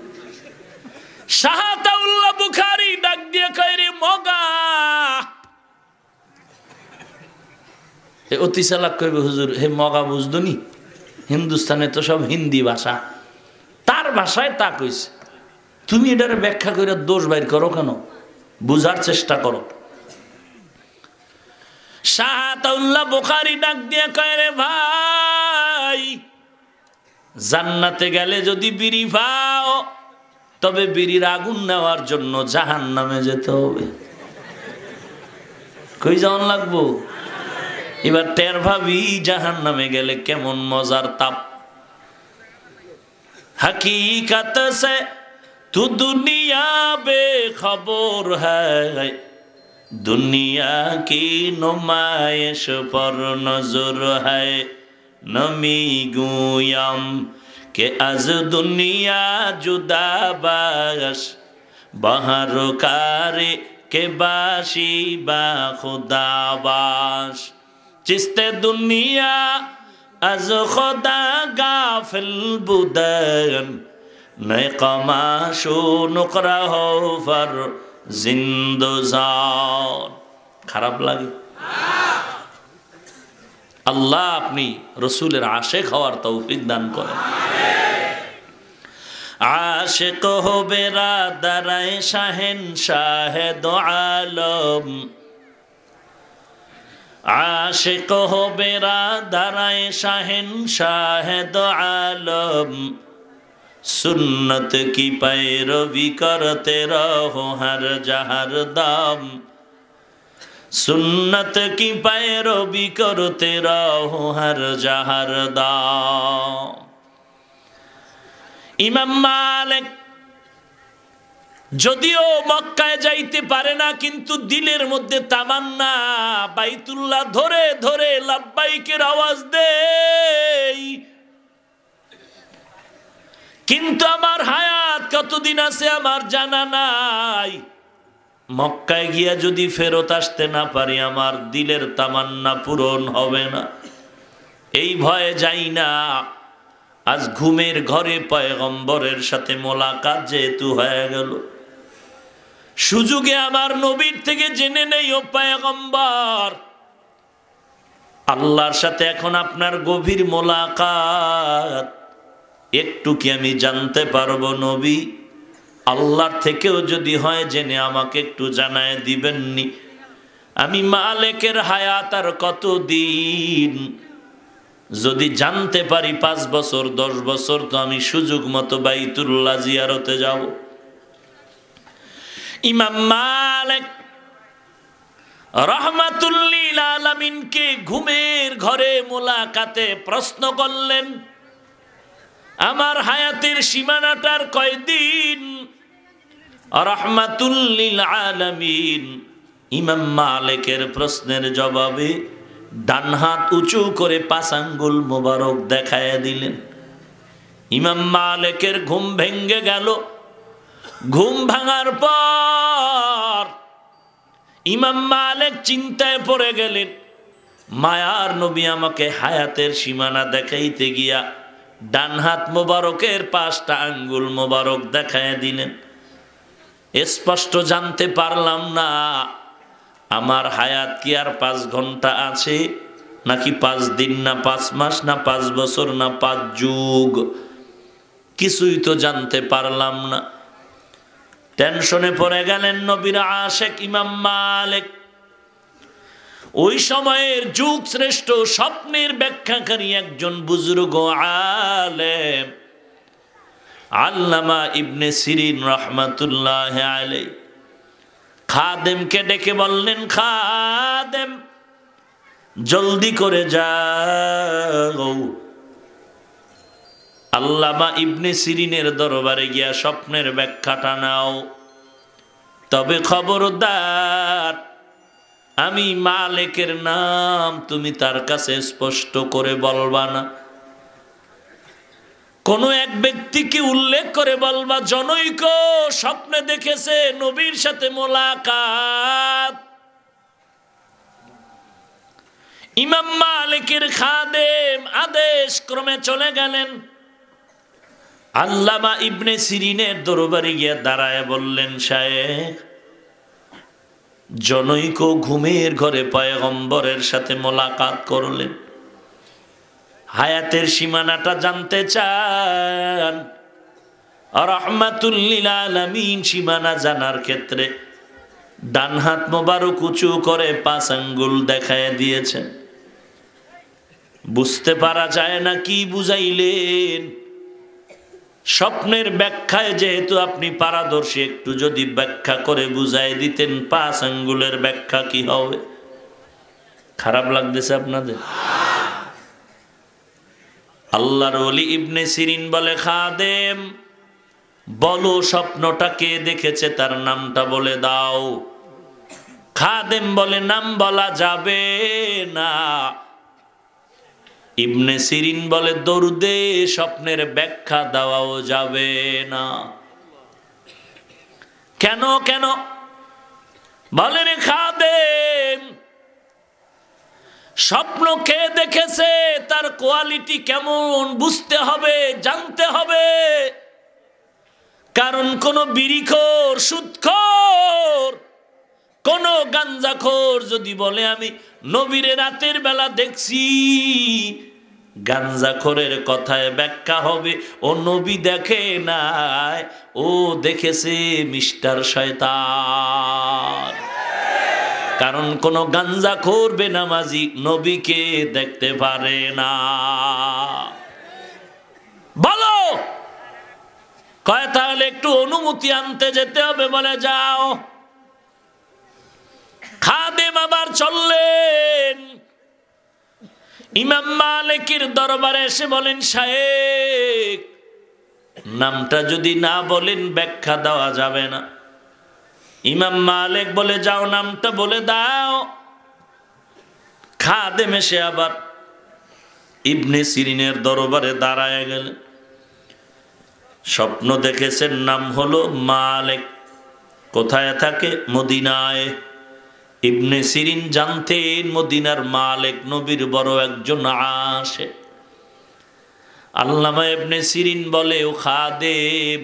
শাহ আতাউল্লাহ বুখারী ডাক দিয়ে কয়, রে মগা। অতি চালাক কইবে, হুজুর হে মগা বুঝদনি, হিন্দুস্তানে তো সব হিন্দি ভাষা, তার ভাষায় তা কইছে। তুমি এটার ব্যাখ্যা করে দোষ বাইর করো কেন? বুঝার চেষ্টা করো। শাহাদাতুল্লাহ বুখারী ডাক দিয়ে কয়, রে ভাই, জান্নাতে গেলে যদি বিড়ি পাও তবে বিড়ির আগুন নেওয়ার জন্য জাহান্নামে যেতে হবে। কই যাওয়ান লাগবো? এবার টের ভাবি জাহান্নামে গেলে কেমন মজার তাপ। हकीकत से तू दुनिया बेखबर है, दुनिया की नुमाइश पर नजर है, नमी गुयाम के अज दुनिया जुदा बाश, बहर कारे के बाशी बा खुदा बाश, चिस्ते दुनिया از خدا غافل بودن، نقماشو نقره فر জিন্দজান। খারাপ লাগে? আল্লাহ আপনি রসুলের আশিক হওয়ার তৌফিক দান করেন। আশিক হো বেরাদারায়ে শাহেনশাহ দো আলম, आशिक हो बेरादराए शाहेनशाह दो आलम, सुन्नत की पैरवी करते रहो हर जहर दम, सुन्नत की पैरवी करते रहो हर जहर दम। इमाम मालिक যদিও মক্কায় যাইতে পারে না, কিন্তু দিলের মধ্যে তামান্না, বাইতুল্লাহ ধরে ধরে লাব্বাইকের আওয়াজ দেই, কিন্তু আমার হায়াত কতদিন আছে আমার জানা নাই। মক্কায় গিয়া যদি ফেরত আসতে না পারি আমার দিলের তামান্না পূরণ হবে না, এই ভয়ে যাই না। আজ ঘুমের ঘরে পয়গম্বরের সাথে মোলাকাত যেহেতু হয়ে গেল, সুযোগে আমার নবীর থেকে জেনে নেই ও পয়গম্বর, আল্লাহর সাথে এখন আপনার গভীর মোলাকাত, একটু কি আমি জানতে পারবো নবী? আল্লাহর থেকেও যদি হয় জেনে আমাকে একটু জানায় দিবেননি। আমি মালিকের হায়াত আর কতদিন, যদি জানতে পারি 5 বছর 10 বছর, তো আমি সুযোগ মতো বাইতুল্লাহ জিয়ারতে যাব। ইমাম মালিক রাহমাতুল লিল আলামিনকে ঘুমের ঘরে মোলাকাতে প্রশ্ন করলেন, আমার হায়াতের সীমানাটার কয়দিন? রাহমাতুল লিল আলামিন ইমাম মালিকের প্রশ্নের জবাবে ডান হাত উঁচু করে 5 আঙ্গুল মোবারক দেখায়া দিলেন। ইমাম মালিকের ঘুম ভেঙ্গে গেল। ঘুম ভাঙার পর ইমাম মালিক চিন্তায় পড়ে গেলেন, মায়ার নবী আমাকে হায়াতের সীমানা দেখাইতে গিয়া ডান হাত মোবারকের 5টা আঙ্গুল মোবারক দেখায়া দিলেন। স্পষ্ট জানতে পারলাম না আমার হায়াত কি আর 5 ঘন্টা আছে, নাকি 5 দিন, না 5 মাস, না 5 বছর, না 5 যুগ, কিছুই তো জানতে পারলাম না। টেনশনে পড়ে গেলেন নবীর আশিক ইমাম মালিক। ওই সময়ের যুগ শ্রেষ্ঠ স্বপ্নের ব্যাখ্যাকারী একজন বুজুর্গ আলেম আল্লামা ইবনে সিরিন রহমাতুল্লাহ আলাইহি খাদেমকে ডেকে বললেন, খাদেম জলদি করে যাও, আল্লামা ইবনে সিরিনের দরবারে গিয়া স্বপ্নের ব্যাখ্যাটা নাও। তবে খবরদার, আমি মালিকের নাম তুমি তার কাছে স্পষ্ট করে বলবা না। কোন এক ব্যক্তিকে উল্লেখ করে বলবা, জনৈক স্বপ্নে দেখেছে নবীর সাথে মোলাকাত। ইমাম মালিকের খাদেম আদেশ ক্রমে চলে গেলেন। আল্লামা ইবনে সিরিনের দরবারে গিয়ে দাঁড়ায় বললেন, শায়েখ, জনৈক ঘুমের ঘরে পয়গম্বরের সাথে মোলাকাত করলেন, হায়াতের সীমানাটা জানতে চান। রাহমাতুল লিল আলামিন সীমানা জানার ক্ষেত্রে ডান হাত মোবারক উঁচু করে 5 আঙ্গুল দেখায় দিয়েছেন। বুঝতে পারা যায় না কি বুঝাইলেন। স্বপ্নের ব্যাখ্যায় যেহেতু আপনি পারদর্শী, একটু যদি ব্যাখ্যা করে বুঝাই দিতেন 5 আঙ্গুলের ব্যাখ্যা কি হবে। খারাপ লাগতেছে আপনাদের? আল্লাহর ওলি ইবনে সিরিন বলে, খাদেম বলো স্বপ্নটা কে দেখেছে, তার নামটা বলে দাও। খাদেম বলে, নাম বলা যাবে না। ইবনে সিরিন বলে, দরুদে স্বপ্নের ব্যাখ্যা দেওয়াও যাবে না। কেন কেন বলেন খাদেম, স্বপ্ন কে দেখেছে তার কোয়ালিটি কেমন বুঝতে হবে, জানতে হবে। কারণ কোন বিড়িখোর, সুদখোর, কোন গাঞ্জাখোর যদি বলে আমি নবীরে রাতের বেলা দেখছি, গাঞ্জাখোরের কথায় ব্যাখ্যা হবে ও নবী দেখে নাই, ও দেখেছে মিস্টার শয়তান। কারণ কোন গাঞ্জাখোর বেনামাজি নবীকে দেখতে পারে না। বলো কয় তাহলে একটু অনুমতি আনতে যেতে হবে। বলে যাও। খাদেম আবার চললেন ইমাম মালিকের দরবারে এসে বলেন, শায়েখ নামটা যদি না বলেন ব্যাখ্যা দেওয়া যাবে না। ইমাম মালিক বলে, যাও নামটা বলে দাও। খাদেম এসে আবার ইবনে সিরিনের দরবারে দাঁড়ায় গেলেন। স্বপ্ন দেখেছেন, নাম হলো মালিক। কোথায় থাকে? মদিনায়। ইবনে সিরিন জানতেন মদিনার মালিক নবীর বড় একজন আশিক। আল্লামা ইবনে সিরিন বলে, ও খাদেম,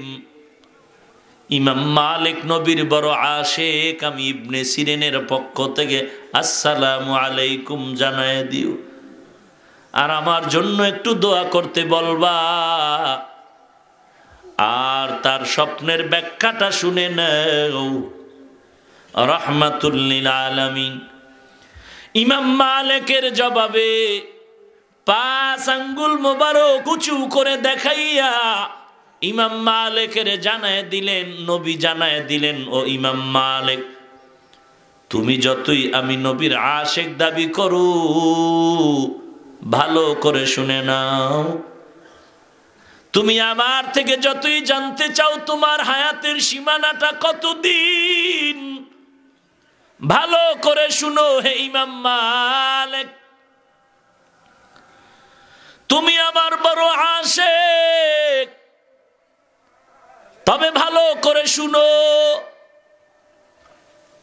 ইমাম মালিক নবীর বড় আশিক, আমি ইবনে সিরিনের পক্ষ থেকে আসসালামু আলাইকুম জানায় দিও, আর আমার জন্য একটু দোয়া করতে বলবা। আর তার স্বপ্নের ব্যাখ্যাটা শুনে নাও। রাহমাতুল লিল আলামিন। ইমাম মালিকের জবাবে 5 আঙ্গুল মোবারক উঁচু করে দেখাইয়া ইমাম মালিকের জানায় দিলেন, নবী জানায় দিলেন, ও ইমাম মালিক, তুমি যতই আমি নবীর আশিক দাবি করো, ভালো করে শুনে নাও। তুমি আমার থেকে যতই জানতে চাও তোমার হায়াতের সীমানাটা কতদিন, ভালো করে শুনো হে ইমাম মালিক। তুমি আমার বড় আশিক, তবে ভালো করে শুনো।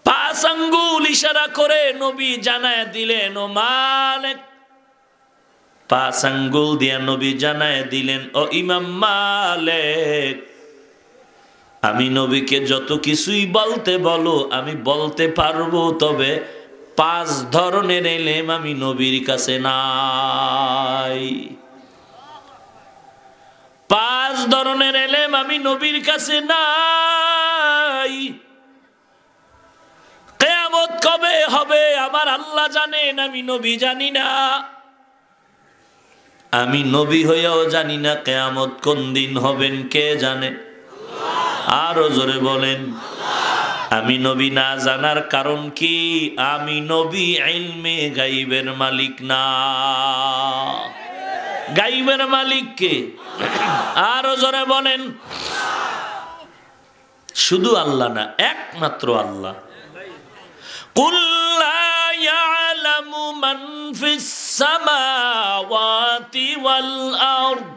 5 আঙ্গুল ইশারা করে নবী জানায় দিলেন, ও মালিক। 5 আঙ্গুল দিয়া নবী জানায় দিলেন, ও ইমাম মালিক, আমি নবীকে যত কিছুই বলতে বলো আমি বলতে পারবো, তবে 5 ধরনের ইলম আমি নবীর কাছে নাই। 5 ধরনের ইলম আমি নবীর কাছে নাই। কিয়ামত কবে হবে আমার আল্লাহ জানেন, আমি নবী জানি না। আমি নবী হয়েও জানি না কিয়ামত কোন দিন হবেন, কে জানে? আরো জোরে বলেন। আমি নবী না জানার কারণ কি? আমি নবী ইলমে গায়বের মালিক না। গায়বের মালিক কে? আরো জোরে বলেন। শুধু আল্লাহ না, একমাত্র আল্লাহ। কুল লা ইয়ালামু মান ফিস সামাওয়াতি ওয়াল আরদ,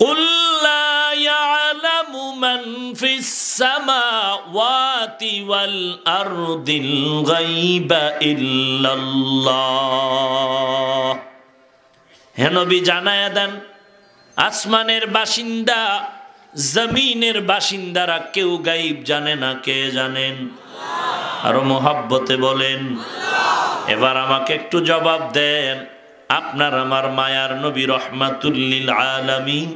কুল লা ইয়ালামু মান ফিস সামাওয়াতি ওয়াল আরদিল গায়বা ইল্লাল্লাহ। হে নবী জানায়া দেন, আসমানের বাসিন্দা জমিনের বাসিন্দারা কেউ গায়ব জানে না, কে জানেন? আরো মোহাব্বতে বলেন। এবার আমাকে একটু জবাব দেন, আপনার আমার মায়ার নবী রহমাতুল লিল আলামিন,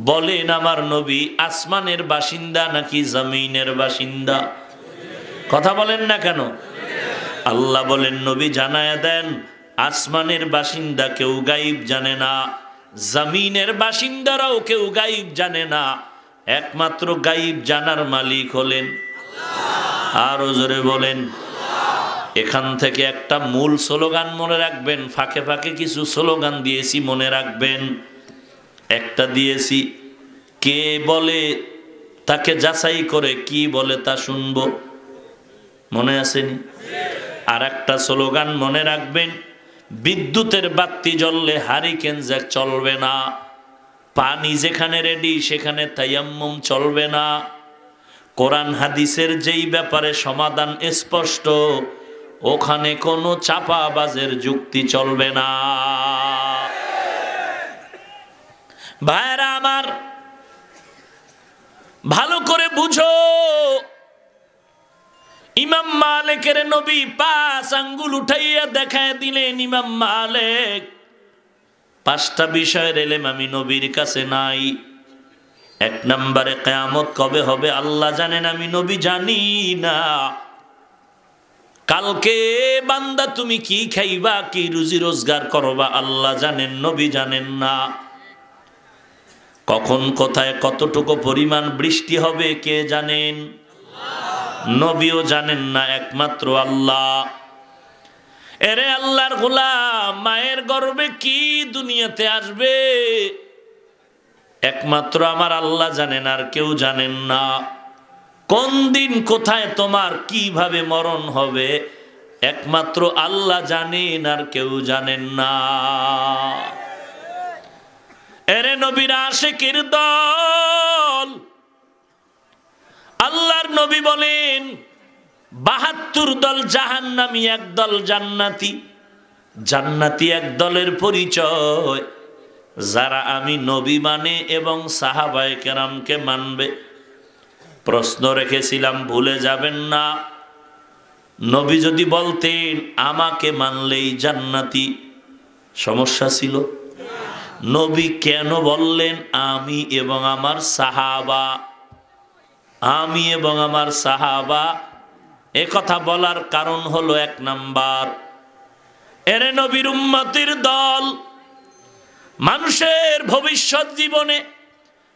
বলেন আমার নবী আসমানের বাসিন্দা নাকি জমিনের বাসিন্দা? কথা বলেন না কেন? আল্লাহ বলেন নবী জানায়া দেন, আসমানের বাসিন্দা কেউ গায়েব জানে না, জমিনের বাসিন্দারাও কেউ গায়েব জানে না, একমাত্র গায়েব জানার মালিক হলেন আল্লাহ। আরো জোরে বলেন। এখান থেকে একটা মূল স্লোগান মনে রাখবেন, ফাঁকে ফাঁকে কিছু স্লোগান দিয়েছি মনে রাখবেন। একটা দিয়েছি, কে বলে তাকে যাচাই করে কি বলে তা শুনবো, মনে আসেনি? আর একটা স্লোগান মনে রাখবেন, বিদ্যুতের বাতি জ্বললে হারিকেন জ্যাক চলবে না, পানি যেখানে রেডি সেখানে তায়াম্মুম চলবে না, কোরআন হাদিসের যেই ব্যাপারে সমাধান স্পষ্ট ওখানে কোনো চাপাবাজের যুক্তি চলবে না। ভাইরা আমার ভালো করে বুঝো, ইমাম মালিকের নবী 5 আঙ্গুল উঠাইয়া দেখায় দিলেন, ইমাম মালিক 5টা বিষয়ের ইলম আমি নবীর কাছে নাই। 1 নম্বরে কিয়ামত কবে হবে আল্লাহ জানেন, আমি নবী জানি না। কালকে বান্দা তুমি কি খাইবা, কি রুজি রোজগার করবা আল্লাহ জানেন, নবী জানেন না। কখন কোথায় কতটুকু পরিমাণ বৃষ্টি হবে কে জানেন, নবীও জানেন না, একমাত্র আল্লাহ। এরে আল্লাহর গোলাম, মায়ের গর্ভে কি দুনিয়াতে আসবে একমাত্র আমার আল্লাহ জানেন, আর কেউ জানেন না। কোন দিন কোথায় তোমার কিভাবে মরণ হবে একমাত্র আল্লাহ জানেন, আর কেউ জানেন না। এরে নবীর আশিকের দল, আল্লাহর নবী বলেন 72 দল জাহান্নামী, 1 দল জান্নাতি। জান্নাতি 1 দলের পরিচয় যারা আমি নবী মানে এবং সাহাবায়ে কেরামকে মানবে। প্রশ্ন রেখেছিলাম, ভুলে যাবেন না, নবী যদি বলতেন আমাকে মানলেই জান্নাতি, সমস্যা ছিল? নবী কেন বললেন আমি এবং আমার সাহাবা, আমি এবং আমার সাহাবা? এ কথা বলার কারণ হলো 1 নাম্বার, এরে নবীর উম্মতের দল, মানুষের ভবিষ্যৎ জীবনে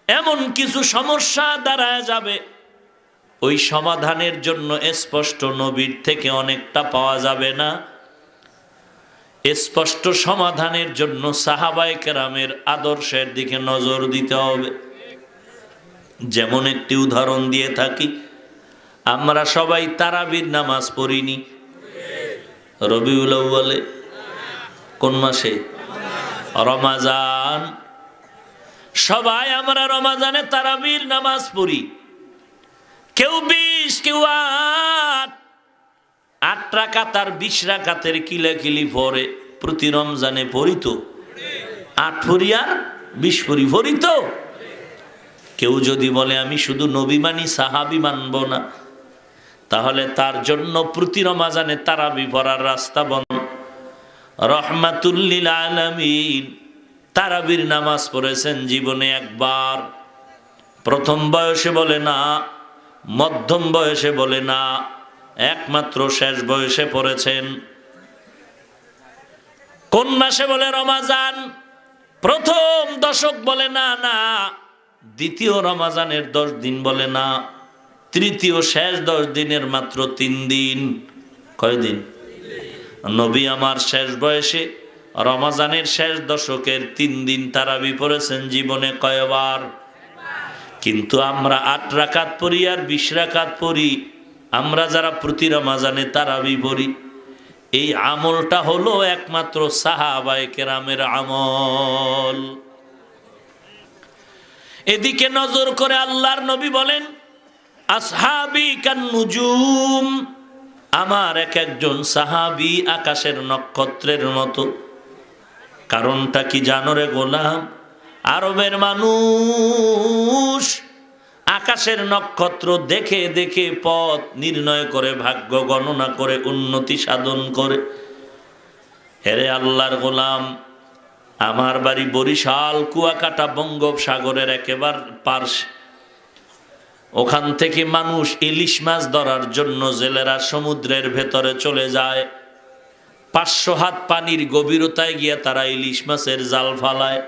এমন কিছু সমস্যা দাঁড়ায় যাবে, ওই সমাধানের জন্য স্পষ্ট নবীর থেকে অনেকটা পাওয়া যাবে না। স্পষ্ট সমাধানের জন্য সাহাবায়ে কেরামের আদর্শের দিকে নজর দিতে হবে। যেমন একটি উদাহরণ দিয়ে থাকি, আমরা সবাই তারাবির নামাজ পড়িনি রবিউল আউয়ালে, কোন মাসে? রমাজান। সবাই আমরা রমাজানে তারাবির নামাজ পড়ি, কেউ 20, কেউ 8 রাকাত আর 20 রাকাতের কিলাকিলি পড়ে। প্রতি রমজানে পড়ি তো, 8 পড়ি আর 20 পড়ি, পড়ি তো। কেউ যদি বলে আমি শুধু নবী মানি, সাহাবী মানব না, তাহলে তার জন্য প্রতি রমজানে তারাবি পড়ার রাস্তা বন্ধ। রহমাতুল লিল আলামিন তারাবির নামাজ পড়েছেন জীবনে 1 বার। প্রথম বয়সে বলে না, মধ্যম বয়সে বলে না, একমাত্র শেষ বয়সে পড়েছেন। কোন মাসে বলে? রমাজান। প্রথম দশক বলে না, না। দ্বিতীয় রমাজানের 10 দিন বলে না। তৃতীয় শেষ 10 দিনের মাত্র 3 দিন। কয়দিন? নবী আমার শেষ বয়সে রমাজানের শেষ দশকের 3 দিন তারাবি পড়েছেন জীবনে কয়বার? কিন্তু আমরা 8 রাকাত পড়ি আর 20 রাকাত পড়ি। আমরা যারা প্রতি রমাজানে তারাবি পড়ি, এই আমলটা হলো একমাত্র সাহাবায়ে কেরামের আমল। এদিকে নজর করে আল্লাহর নবী বলেন, আসহাবি কান্নুজুম, আমার এক একজন সাহাবী আকাশের নক্ষত্রের মতো। কারণটা কি জানো রে গোলাম? আরবের মানুষ আকাশের নক্ষত্র দেখে দেখে পথ নির্ণয় করে, ভাগ্য গণনা করে, উন্নতি সাধন করে। হেরে আল্লাহর গোলাম, আমার বাড়ি বরিশাল, কুয়াকাটা বঙ্গোপসাগরের একেবারে পার্শ্বে। ওখান থেকে মানুষ ইলিশ মাছ ধরার জন্য জেলেরা সমুদ্রের ভেতরে চলে যায়। 500 হাত পানির গভীরতায় গিয়ে তারা ইলিশ মাছের জাল ফালায়।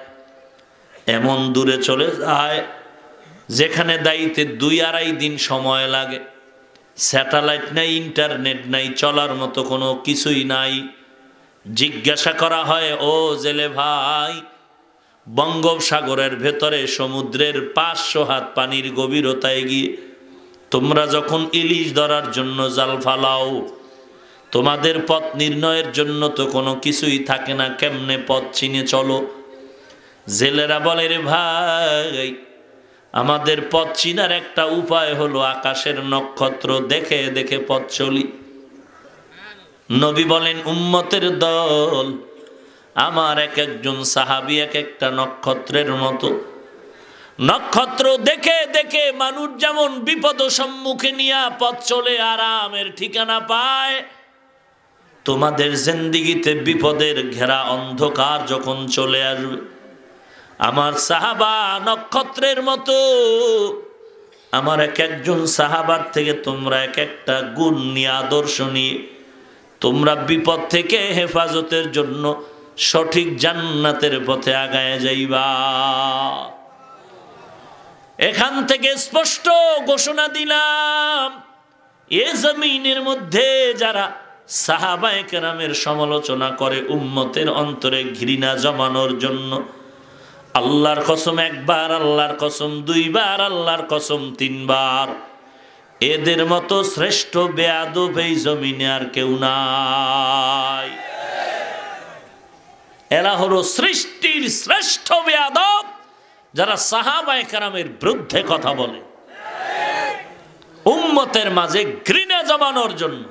এমন দূরে চলে যায় যেখানে দাইতে 2-2.5 দিন সময় লাগে। স্যাটেলাইট নাই, ইন্টারনেট নাই, চলার মতো কোনো কিছুই নাই। জিজ্ঞাসা করা হয়, ও জেলে ভাই, বঙ্গোপসাগরের ভেতরে সমুদ্রের 500 হাত পানির গভীরতায় গিয়ে তোমরা যখন ইলিশ ধরার জন্য জাল ফালাও, তোমাদের পথ নির্ণয়ের জন্য তো কোনো কিছুই থাকে না, কেমনে পথ চিনে চলো? জেলেরা বলে, রে ভাই, আমাদের পথ চিনার একটা উপায় হলো আকাশের নক্ষত্র দেখে দেখে পথ চলি। নবী বলেন, উম্মতের দল আমার এক একজন সাহাবী এক একটা নক্ষত্রের মতো। নক্ষত্র দেখে দেখে মানুষ যেমন বিপদ সম্মুখে নিয়ে পথ চলে আরামের ঠিকানা পায়, তোমাদের জিন্দেগিতে বিপদের ঘেরা অন্ধকার যখন চলে আসবে, আমার সাহাবা নক্ষত্রের মতো। আমার এক একজন সাহাবার থেকে তোমরা এক একটা গুণ নিয়ে, আদর্শ নিয়ে তোমরা বিপদ থেকে হেফাজতের জন্য সঠিক জান্নাতের পথে আগায় যাইবা। এখান থেকে স্পষ্ট ঘোষণা দিলাম, এ জমিনের মধ্যে যারা সাহাবায়ে কেরামের সমালোচনা করে উম্মতের অন্তরে ঘৃণা জমানোর জন্য, আল্লাহর কসম একবার, আল্লাহর কসম দুইবার, আল্লাহর কসম তিনবার, এদের মতো শ্রেষ্ঠ বেয়াদব এই জমিনে আর কেউ নাই। এরা হলো সৃষ্টির শ্রেষ্ঠ বেয়াদব, যারা সাহাবায়ে কেরামের বিরুদ্ধে কথা বলে উম্মতের মাঝে ঘৃণা জমানোর জন্য।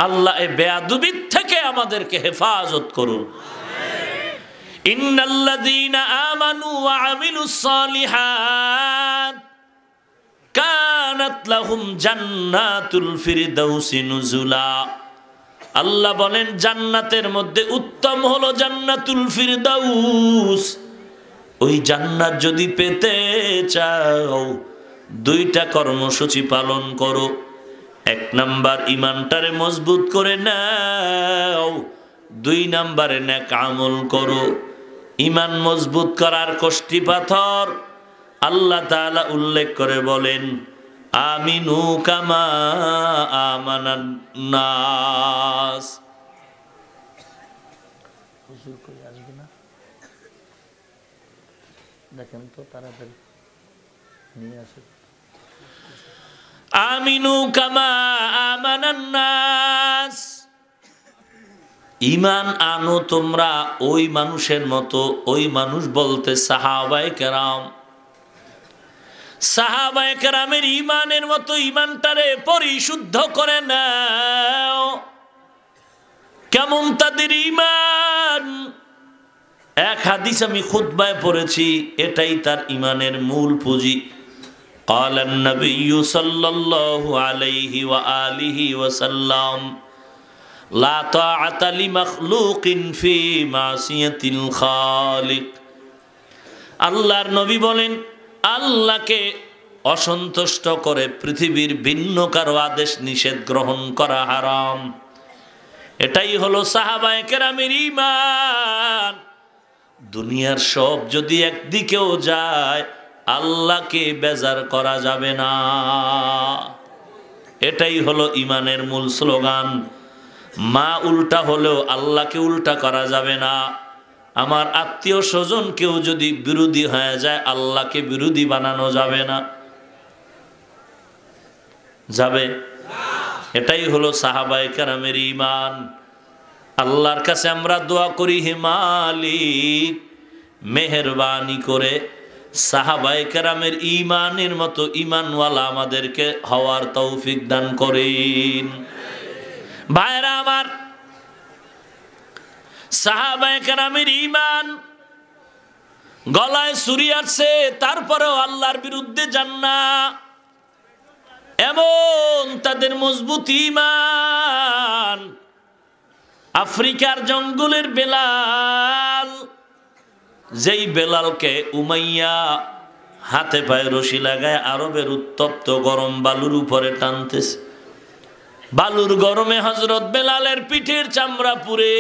আল্লাহ এই বেয়াদবির থেকে আমাদেরকে হেফাজত করুন। ইন্নাল্লাযীনা আমানু ওয়া আমিলুস সালিহাত কানাত লাহুম জান্নাতুল ফিরদাউসি নুজুলা। আল্লাহ বলেন, জান্নাতের মধ্যে উত্তম হলো জান্নাতুল ফিরদাউস। ওই জান্নাত যদি পেতে চাও, 2টা কর্মসূচি পালন করো। 1 নাম্বার, ইমানটারে মজবুত করে নাও। 2 নাম্বারে নেক আমল করো। ইমান মজবুত করার কষ্টি পাথর আল্লাহ তাআলা উল্লেখ করে বলেন, আমিনু কামা আমানান নাস। হুজুর কই আসবে না, দেখেন তো তাড়াতাড়ি নিয়ে আসে। আমিনু কামা আমানান নাস, ঈমান আনো তোমরা ওই মানুষের মতো। ওই মানুষ বলতে সাহাবায়ে কেরাম। সাহাবায়ে কেরামের ঈমানের মতো ঈমানটারে পরিশুদ্ধ করে নাও। কেমন তাদের ঈমান? এক হাদিস আমি খুতবায় পড়েছি, এটাই তার ঈমানের মূল পুঁজি। قال النبي صلى الله عليه وآله وسلم لا طاعة لمخلوق في معصية الخالق। আল্লাহর নবী বলেন, আল্লাহকে অসন্তুষ্ট করে পৃথিবীর ভিন্ন কারো আদেশ নিষেধ গ্রহণ করা হারাম। এটাই হলো সাহাবায়ে কেরামের ঈমান। দুনিয়ার সব যদি একদিকেও যায়, আল্লাহকে বেজার করা যাবে না। এটাই হলো ঈমানের মূল স্লোগান। মা উল্টা হলেও আল্লাহকে উল্টা করা যাবে না। আমার আত্মীয় স্বজন কেউ যদি বিরোধী হয়ে যায়, আল্লাহকে বিরোধী বানানো যাবে না। যাবে? এটাই হলো সাহাবায়ে কেরামের ঈমান। আল্লাহর কাছে আমরা দোয়া করি, হে মালিক, মেহেরবানি করে সাহাবায়ে কেরামের ঈমানের মতো ঈমানওয়ালা আমাদেরকে হওয়ার তৌফিক দান করেন। ভাইরা আমার, সাহাবায়ে কেরামের ঈমান, গলায় ছুরি আছে তারপরেও আল্লাহর বিরুদ্ধে যান না, এমন তাদের মজবুত ঈমান। আফ্রিকার জঙ্গলের বেলাল, যেই বেলালকে উমাইয়া হাতে পায়ে রশি লাগায় আরবের উত্তপ্ত গরম বালুর উপরে টানতেছে। বালুর গরমে হযরত বেলালের পিঠের চামড়া পুড়ে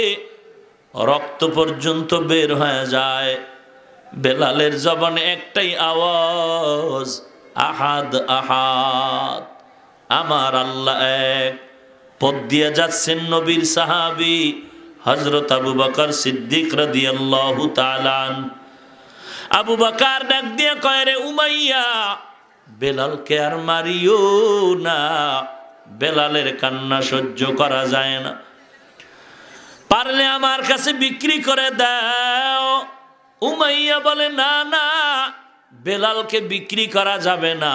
রক্ত পর্যন্ত বের হয়ে যায়। বেলালের জবানে একটাই আওয়াজ, আহাদ আহাদ, আমার আল্লাহ এক। পথ দিয়ে যাচ্ছেন নবীর সাহাবী হযরত আবু বকর সিদ্দিক রাদিয়াল্লাহু তাআলা আনহু। আবু বকর ডাক দিয়ে কয়, রে উমাইয়া, বেলালকে আর মারিও না, বেলালের কান্না সহ্য করা যায় না, পারলে আমার কাছে বিক্রি করে দাও। উমাইয়া বলে, না না, বেলালকে বিক্রি করা যাবে না।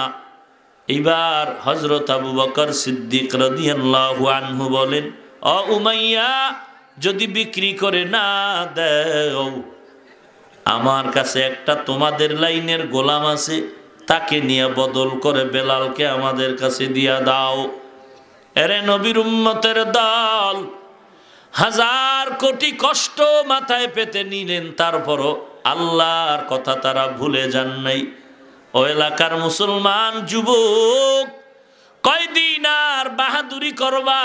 এবার হযরত আবু বকর সিদ্দিক রাদিয়াল্লাহু আনহু বলেন, ও উমাইয়া, যদি বিক্রি করে না দাও, আমার কাছে একটা তোমাদের লাইনের গোলাম আছে, তাকে নিয়ে বদল করে বেলালকে আমাদের কাছে দিয়া দাও। এরে নবীর উম্মতের দল, হাজার কোটি কষ্ট মাথায় পেতে নিলেন, তারপরও আল্লাহর কথা তারা ভুলে যান নাই। ও এলাকার মুসলমান যুবক, কয়দিন আর বাহাদুরি করবা?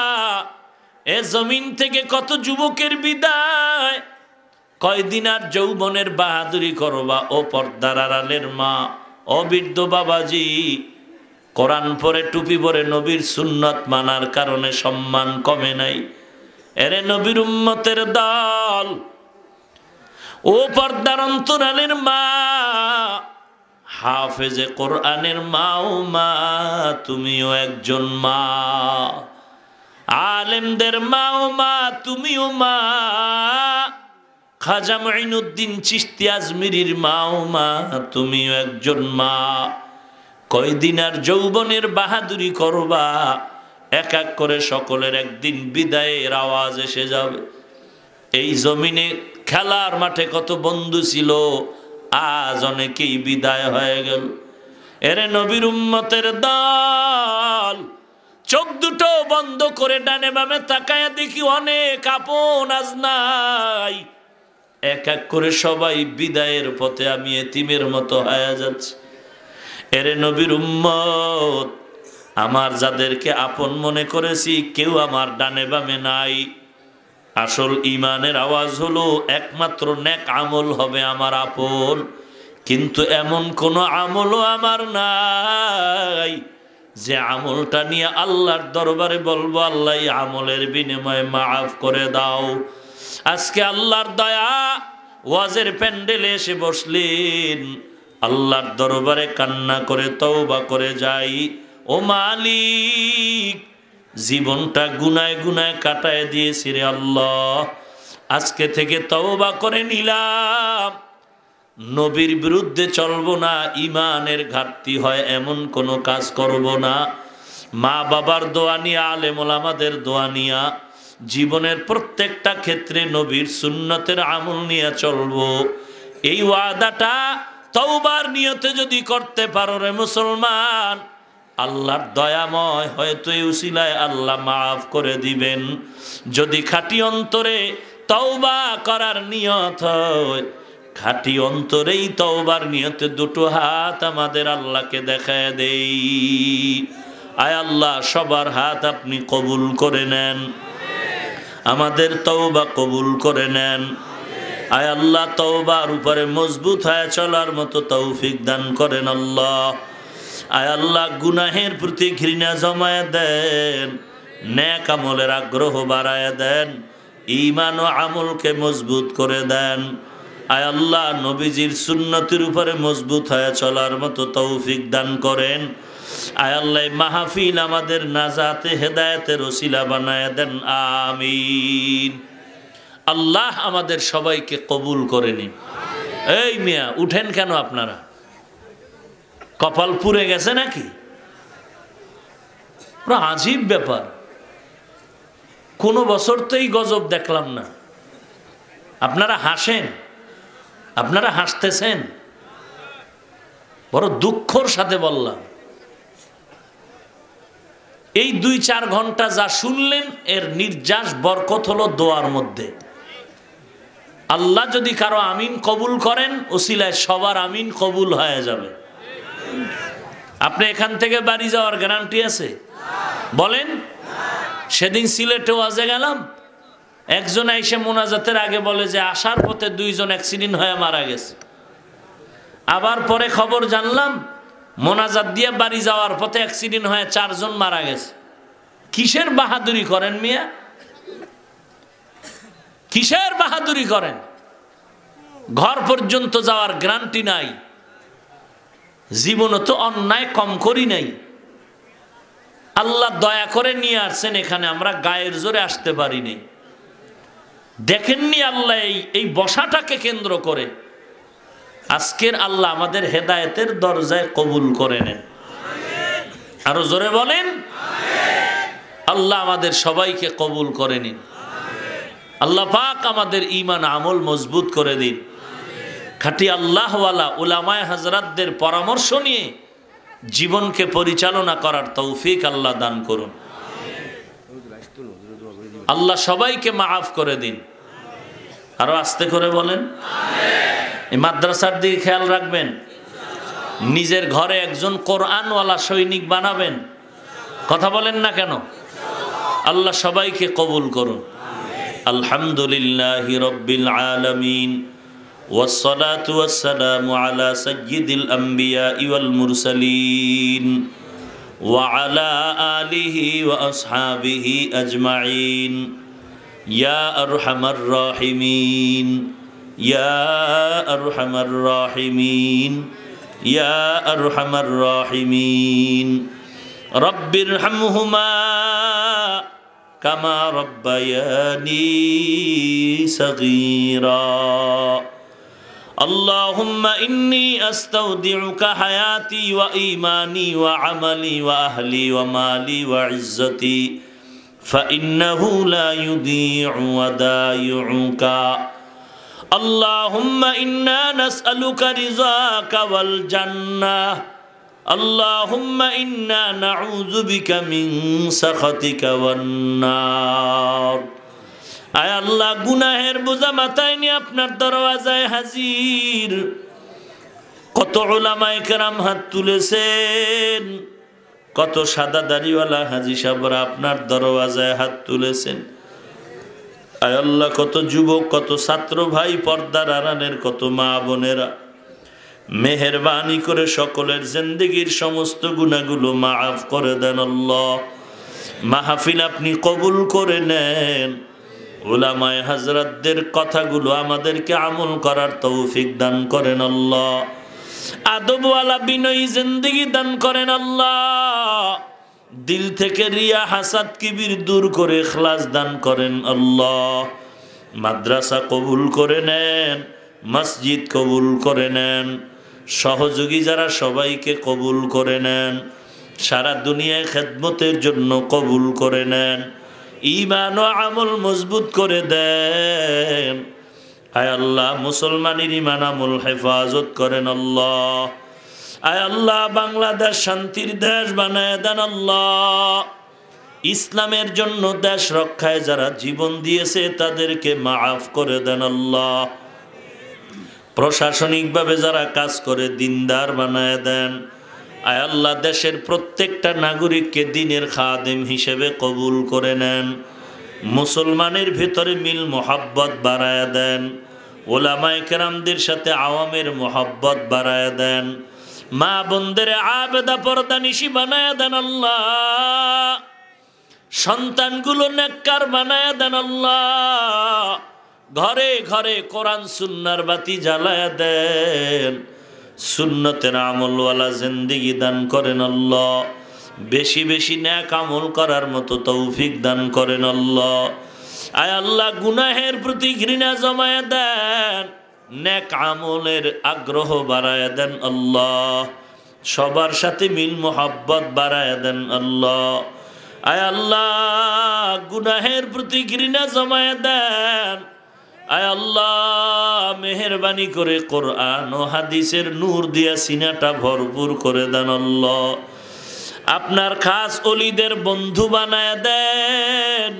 এ জমিন থেকে কত যুবকের বিদায়, কয়দিন আর যৌবনের বাহাদুরি করবা? ও পর্দার আড়ালের মা, ও বৃদ্ধ বাবাজি, কোরআন পরে টুপি পরে নবীর সুন্নত মানার কারণে সম্মান কমে নাই। এরে নবীর উম্মতের দল, ও পর্দার অন্তরালের মা, হাফেজে কোরআনের মাও মা, তুমিও একজন মা। আলেমদের মাও মা, তুমিও মা। খাজা মুঈনুদ্দিন চিশতি আজমিরির মাও মা, তুমিও একজন মা। কয়দিন আর যৌবনের বাহাদুরি করবা? এক এক করে সকলের একদিন বিদায়ের আওয়াজ এসে যাবে। এই জমিনে খেলার মাঠে কত বন্ধু ছিল, আজ অনেকেই বিদায় হয়ে গেল। এরে নবীর উম্মতের দল, চোখ দুটো বন্ধ করে ডানে বামে তাকায়া দেখি অনেক আপন আজ নাই। এক এক করে সবাই বিদায়ের পথে, আমি এতিমের মতো হয়ে যাচ্ছি। এরে নবীর উম্মত, আমার যাদেরকে আপন মনে করেছি, কেউ আমার ডানে বামে নাই। আসল ইমানের আওয়াজ হলো, একমাত্র নেক আমল হবে আমার আপন, কিন্তু এমন কোন আমলও আমার নাই যে আমলটা নিয়ে আল্লাহর দরবারে বলবো, আল্লাহ এই আমলের বিনিময়ে মাফ করে দাও। আজকে আল্লাহর দয়া, ওয়াজের প্যান্ডেলে এসে বসলেন, আল্লাহর দরবারে কান্না করে তওবা করে যাই, ও মালিক, জীবনটা গুনায় গুনায় কাটায় দিয়েছি রে আল্লাহ, আজকে থেকে তওবা করে নিলাম, নবীর বিরুদ্ধে চলবো না, ইমানের ঘাটতি হয় এমন কোনো কাজ করব না। মা বাবার দোয়া নিয়া, আলেম ওলামাদের দোয়া নিয়া, জীবনের প্রত্যেকটা ক্ষেত্রে নবীর সুন্নতের আমল নিয়ে চলবো। এই ওয়াদাটা তওবার নিয়তে যদি করতে পারো রে মুসলমান, আল্লাহর দয়াময় হয়তো এই উসিলায় আল্লাহ মাফ করে দিবেন। যদি খাঁটি অন্তরে তওবা করার নিয়ত হয়, খাঁটি অন্তরেই তওবার নিয়তে দুটো হাত আমাদের আল্লাহকে দেখায় দেই। আয় আল্লাহ, সবার হাত আপনি কবুল করে নেন, আমাদের তওবা কবুল করে নেন। আয় আল্লাহ, তওবার উপরে মজবুত হয়ে চলার মতো তৌফিক দান করেন আল্লাহ। আয় আল্লাহ, গুনাহের প্রতি ঘৃণা জমায়ে দেন, নেক আমলের আগ্রহ বাড়ায় দেন, ঈমান ও আমলকে মজবুত করে দেন। আয় আল্লাহ, নবীজির সুন্নতের উপরে মজবুত হয়ে চলার মতো তৌফিক দান করেন। আয় আল্লাহ, মাহফিল আমাদের নাজাতে হেদায়েতের ওসিলা বানায় দেন, আমিন। আল্লাহ আমাদের সবাইকে কবুল করে নিন। এই মিয়া, উঠেন কেন আপনারা? কপাল পুড়ে গেছে নাকি? পুরো আজীব ব্যাপার, কোনো বছর তো এই গজব দেখলাম না। আপনারা হাসেন, আপনারা হাসতেছেন, বড় দুঃখর সাথে বললাম। এই 2-4 ঘন্টা যা শুনলেন, এর নির্যাস বরকত হলো দোয়ার মধ্যে। আল্লাহ যদি কারো আমিন কবুল করেন, ওসিলায় সবার আমিন কবুল হয়ে যাবে। আপনি এখান থেকে বাড়ি যাওয়ার গ্যারান্টি আছে? বলেন। সেদিন সিলেটে ওয়াজে গেলাম, একজন এসে মোনাজাতের আগে বলে যে আসার পথে 2 জন অ্যাক্সিডেন্ট হয়ে মারা গেছে। আবার পরে খবর জানলাম মোনাজাত দিয়ে বাড়ি যাওয়ার পথে অ্যাক্সিডেন্ট হয়ে 4 জন মারা গেছে। কিসের বাহাদুরি করেন মিয়া? কিসের বাহাদুরি করেন? ঘর পর্যন্ত যাওয়ার গ্যারান্টি নাই। জীবনে তো অন্যায় কম করি নাই। আল্লাহ দয়া করে নিয়ে আসছেন এখানে, আমরা গায়ের জোরে আসতে পারিনি। দেখেননি আল্লাহ এই বসাটাকে কেন্দ্র করে আজকের আল্লাহ আমাদের হেদায়েতের দরজায় কবুল করে নেন। আরো জোরে বলেন আল্লাহ আমাদের সবাইকে কবুল করে নিন। আল্লাহ পাক আমাদের ঈমান আমল মজবুত করে দিন। খাঁটি আল্লাহওয়ালা উলামায়ে হাজরাতদের পরামর্শ নিয়ে জীবনকে পরিচালনা করার তৌফিক আল্লাহ দান করুন। আল্লাহ সবাইকে মাফ করে দিন। আরো আস্তে করে বলেন। এই মাদ্রাসার দিকে খেয়াল রাখবেন। নিজের ঘরে একজন কোরআনওয়ালা সৈনিক বানাবেন। কথা বলেন না কেন? আল্লাহ সবাইকে কবুল করুন। আলহামদুলিল্লাহি রাব্বিল আলামিন والصلاة والسلام على سيد الأنبياء والمرسلين وعلى آله وأصحابه أجمعين يا أرحم الراحمين يا أرحم الراحمين يا أرحم الراحمين رب ارحمهما كما ربياني صغيرا اللهم إني أستودعك حياتي وإيماني وعملي وأهلي ومالي وعزتي فإنه لا يضيع ودائعك اللهم إنا نسألك رضاك والجنة اللهم إنا نعوذ بك من سخطك والنار আয় আল্লাহ গুনাহের বোঝা মাথায় নিয়ে আপনার দরওয়াজায় হাজির। কত উলামায়ে কেরাম হাত তুলেছেন, কত সাদা দাড়িওয়ালা হাজী সাহেবরা আপনার দরওয়াজায় হাত তুলেছেন। আয় আল্লাহ কত যুবক, কত ছাত্র ভাই, পর্দার আড়ালের কত মা বোনেরা, মেহেরবানি করে সকলের জিন্দেগীর সমস্ত গুনাহগুলো মাফ করে দেন আল্লাহ। মাহফিল আপনি কবুল করে নেন। উলামায়ে হাজরাতদের কথাগুলো আমাদেরকে আমল করার তৌফিক দান করেন আল্লাহ। আদবওয়ালা বিনয়ী জিন্দেগি দান করেন আল্লাহ। দিল থেকে রিয়া হাসাদ কিবির দূর করে ইখলাস দান করেন আল্লাহ। মাদ্রাসা কবুল করে নেন, মসজিদ কবুল করে নেন, সহযোগী যারা সবাইকে কবুল করে নেন, সারা দুনিয়ায় খেদমতের জন্য কবুল করে নেন, ঈমান ও আমল মজবুত করে দেন। আয় আল্লাহ মুসলমানের ঈমান আমল হেফাজত করেন আল্লাহ। আয় আল্লাহ বাংলাদেশ শান্তির দেশ বানায় দেন আল্লাহ। ইসলামের জন্য দেশ রক্ষায় যারা জীবন দিয়েছে তাদেরকে মাফ করে দেন আল্লাহ। প্রশাসনিকভাবে যারা কাজ করে দিনদার বানায় দেন। আয় আল্লাহ দেশের প্রত্যেকটা নাগরিককে দ্বীনের খাদেম হিসেবে কবুল করে নেন। মুসলমানের ভিতরে মিল মোহাব্বত বাড়ায় দেন। ওলামায়ে কেরামদের সাথে আওয়ামের মোহাব্বত বাড়ায় দেন। মা বোনদের আবেদা পর্দানিশি বানায় দেন আল্লাহ। সন্তানগুলো নেককার বানায় দেন আল্লাহ। ঘরে ঘরে কোরআন সুন্নাহর বাতি জ্বালায় দেন। সুন্নতের আমলওয়ালা জিন্দেগি দান করেন আল্লাহ। বেশি বেশি নেক আমল করার মতো তৌফিক দান করেন আল্লাহ। আয় আল্লাহ গুনাহের প্রতি ঘৃণা জমায়ে দেন, নেক আমলের আগ্রহ বাড়ায় দেন আল্লাহ। সবার সাথে মিল মোহাব্বত বাড়ায় দেন আল্লাহ। আয় আল্লাহ গুনাহের প্রতি ঘৃণা জমায়ে দেন। আয় আল্লাহ মেহেরবানি করে কোরআন ও হাদিসের নূর দিয়া সিনাটা ভরপুর করে দেন আল্লাহ। আপনার খাস ওলিদের বন্ধু বানায় দেন।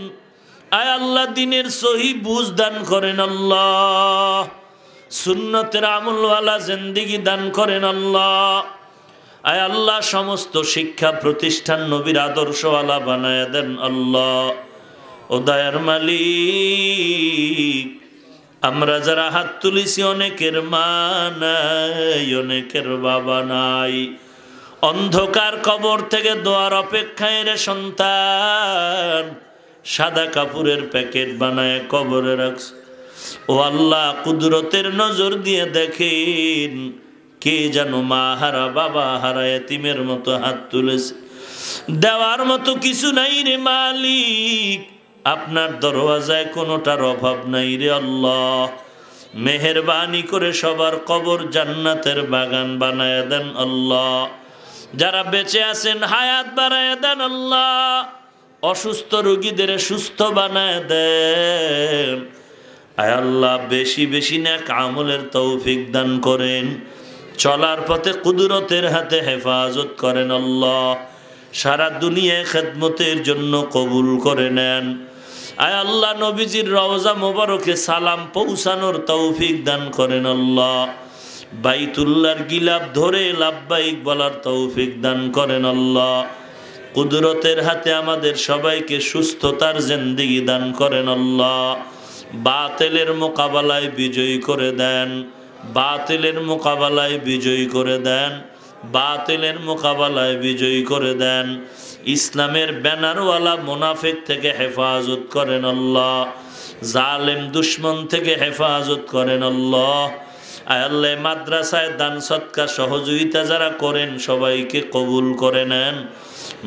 আয় আল্লাহ দ্বীনের সহি বুঝ দান করেন আল্লাহ। সুন্নতের আমলওয়ালা জিন্দেগি দান করেন আল্লাহ। আয় আল্লাহ সমস্ত শিক্ষা প্রতিষ্ঠান নবীর আদর্শওয়ালা বানায় দেন আল্লাহ। ও দয়ার মালিক, আমরা যারা হাত তুলিছি অনেকের মা নাই, অনেকের বাবা নাই, অন্ধকার কবর থেকে দোয়ার অপেক্ষায় রে সন্তান সাদা কাপড়ের প্যাকেট বানায় কবরে রাখছে। ও আল্লাহ, কুদরতের নজর দিয়ে দেখেন কে যেন মা হারা বাবা হারা এতিমের মতো হাত তুলেছে। দেওয়ার মতো কিছু নাই রে মালিক, আপনার দরওয়াজায় কোনোটার অভাব নাই রে আল্লাহ। মেহেরবানি করে সবার কবর জান্নাতের বাগান বানায় দেন আল্লাহ। যারা বেঁচে আছেন হায়াত বাড়ায় দেন আল্লাহ। অসুস্থ রোগীদের সুস্থ বানায় দেন। আয় আল্লাহ, বেশি বেশি নেক আমলের তৌফিক দান করেন। চলার পথে কুদরতের হাতে হেফাজত করেন আল্লাহ। সারা দুনিয়ায় খেদমতের জন্য কবুল করে নেন। আয় আল্লাহ, নবীজির রওজা মোবারকে সালাম পৌঁছানোর তৌফিক দান করেন আল্লাহ। বাইতুল্লাহর গিলাফ ধরে লাব্বাইক বলার তৌফিক দান করেন আল্লাহ। কুদরতের হাতে আমাদের সবাইকে সুস্থতার জিন্দেগি দান করেন আল্লাহ। বাতিলের মোকাবেলায় বিজয়ী করে দেন, বাতিলের মোকাবেলায় বিজয়ী করে দেন, বাতিলের মোকাবেলায় বিজয়ী করে দেন। ইসলামের ব্যানারওয়ালা মুনাফিক থেকে হেফাজত করেন আল্লাহ। জালেম দুশ্মন থেকে হেফাজত করেন আল্লাহ। আয় আল্লাহ, মাদ্রাসায় দান সৎকার সহযোগিতা যারা করেন সবাইকে কবুল করে নেন।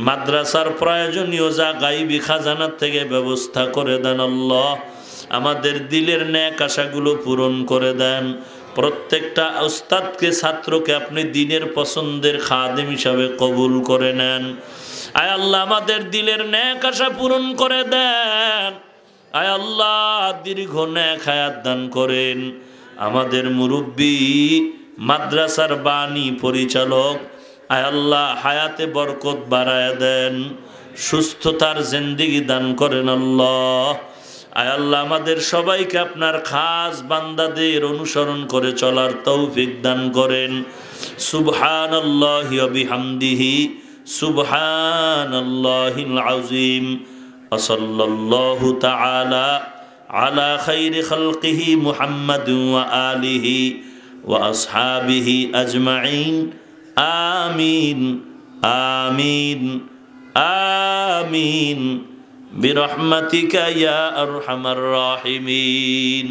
মাদ্রাসার প্রয়োজনীয় যা গাইবি খাজানার থেকে ব্যবস্থা করে দেন আল্লাহ। আমাদের দিলের ন্যাক আশাগুলো পূরণ করে দেন। প্রত্যেকটা উস্তাদকে ছাত্রকে আপনি দিনের পছন্দের খাদেম হিসাবে কবুল করে নেন। আয় আল্লাহ, আমাদের দিলের ন্যাক আশা পূরণ করে দেন। আয় আল্লাহ, দীর্ঘ ন্যাক হায়াত দান করেন। আমাদের মুরব্বী, মাদ্রাসার বাণী পরিচালক, আয় আল্লাহ হায়াতে বরকত বাড়ায় দেন, সুস্থতার জিন্দেগি দান করেন আল্লাহ। আয় আল্লাহ, আমাদের সবাইকে আপনার খাস বান্দাদের অনুসরণ করে চলার তৌফিক দান করেন। সুবহানাল্লাহি ওয়া বিহামদিহি সুবহানাল্লাহিল আযীম। ওয়া সাল্লাল্লাহু তাআলা আলা খাইরি খালকিহি মুহাম্মাদিন ওয়া আলিহি ওয়া আসহাবিহি আজমাইন। আমিন আমিন আমিন বিরহমাতিকা ইয়া আরহামার রাহিমিন।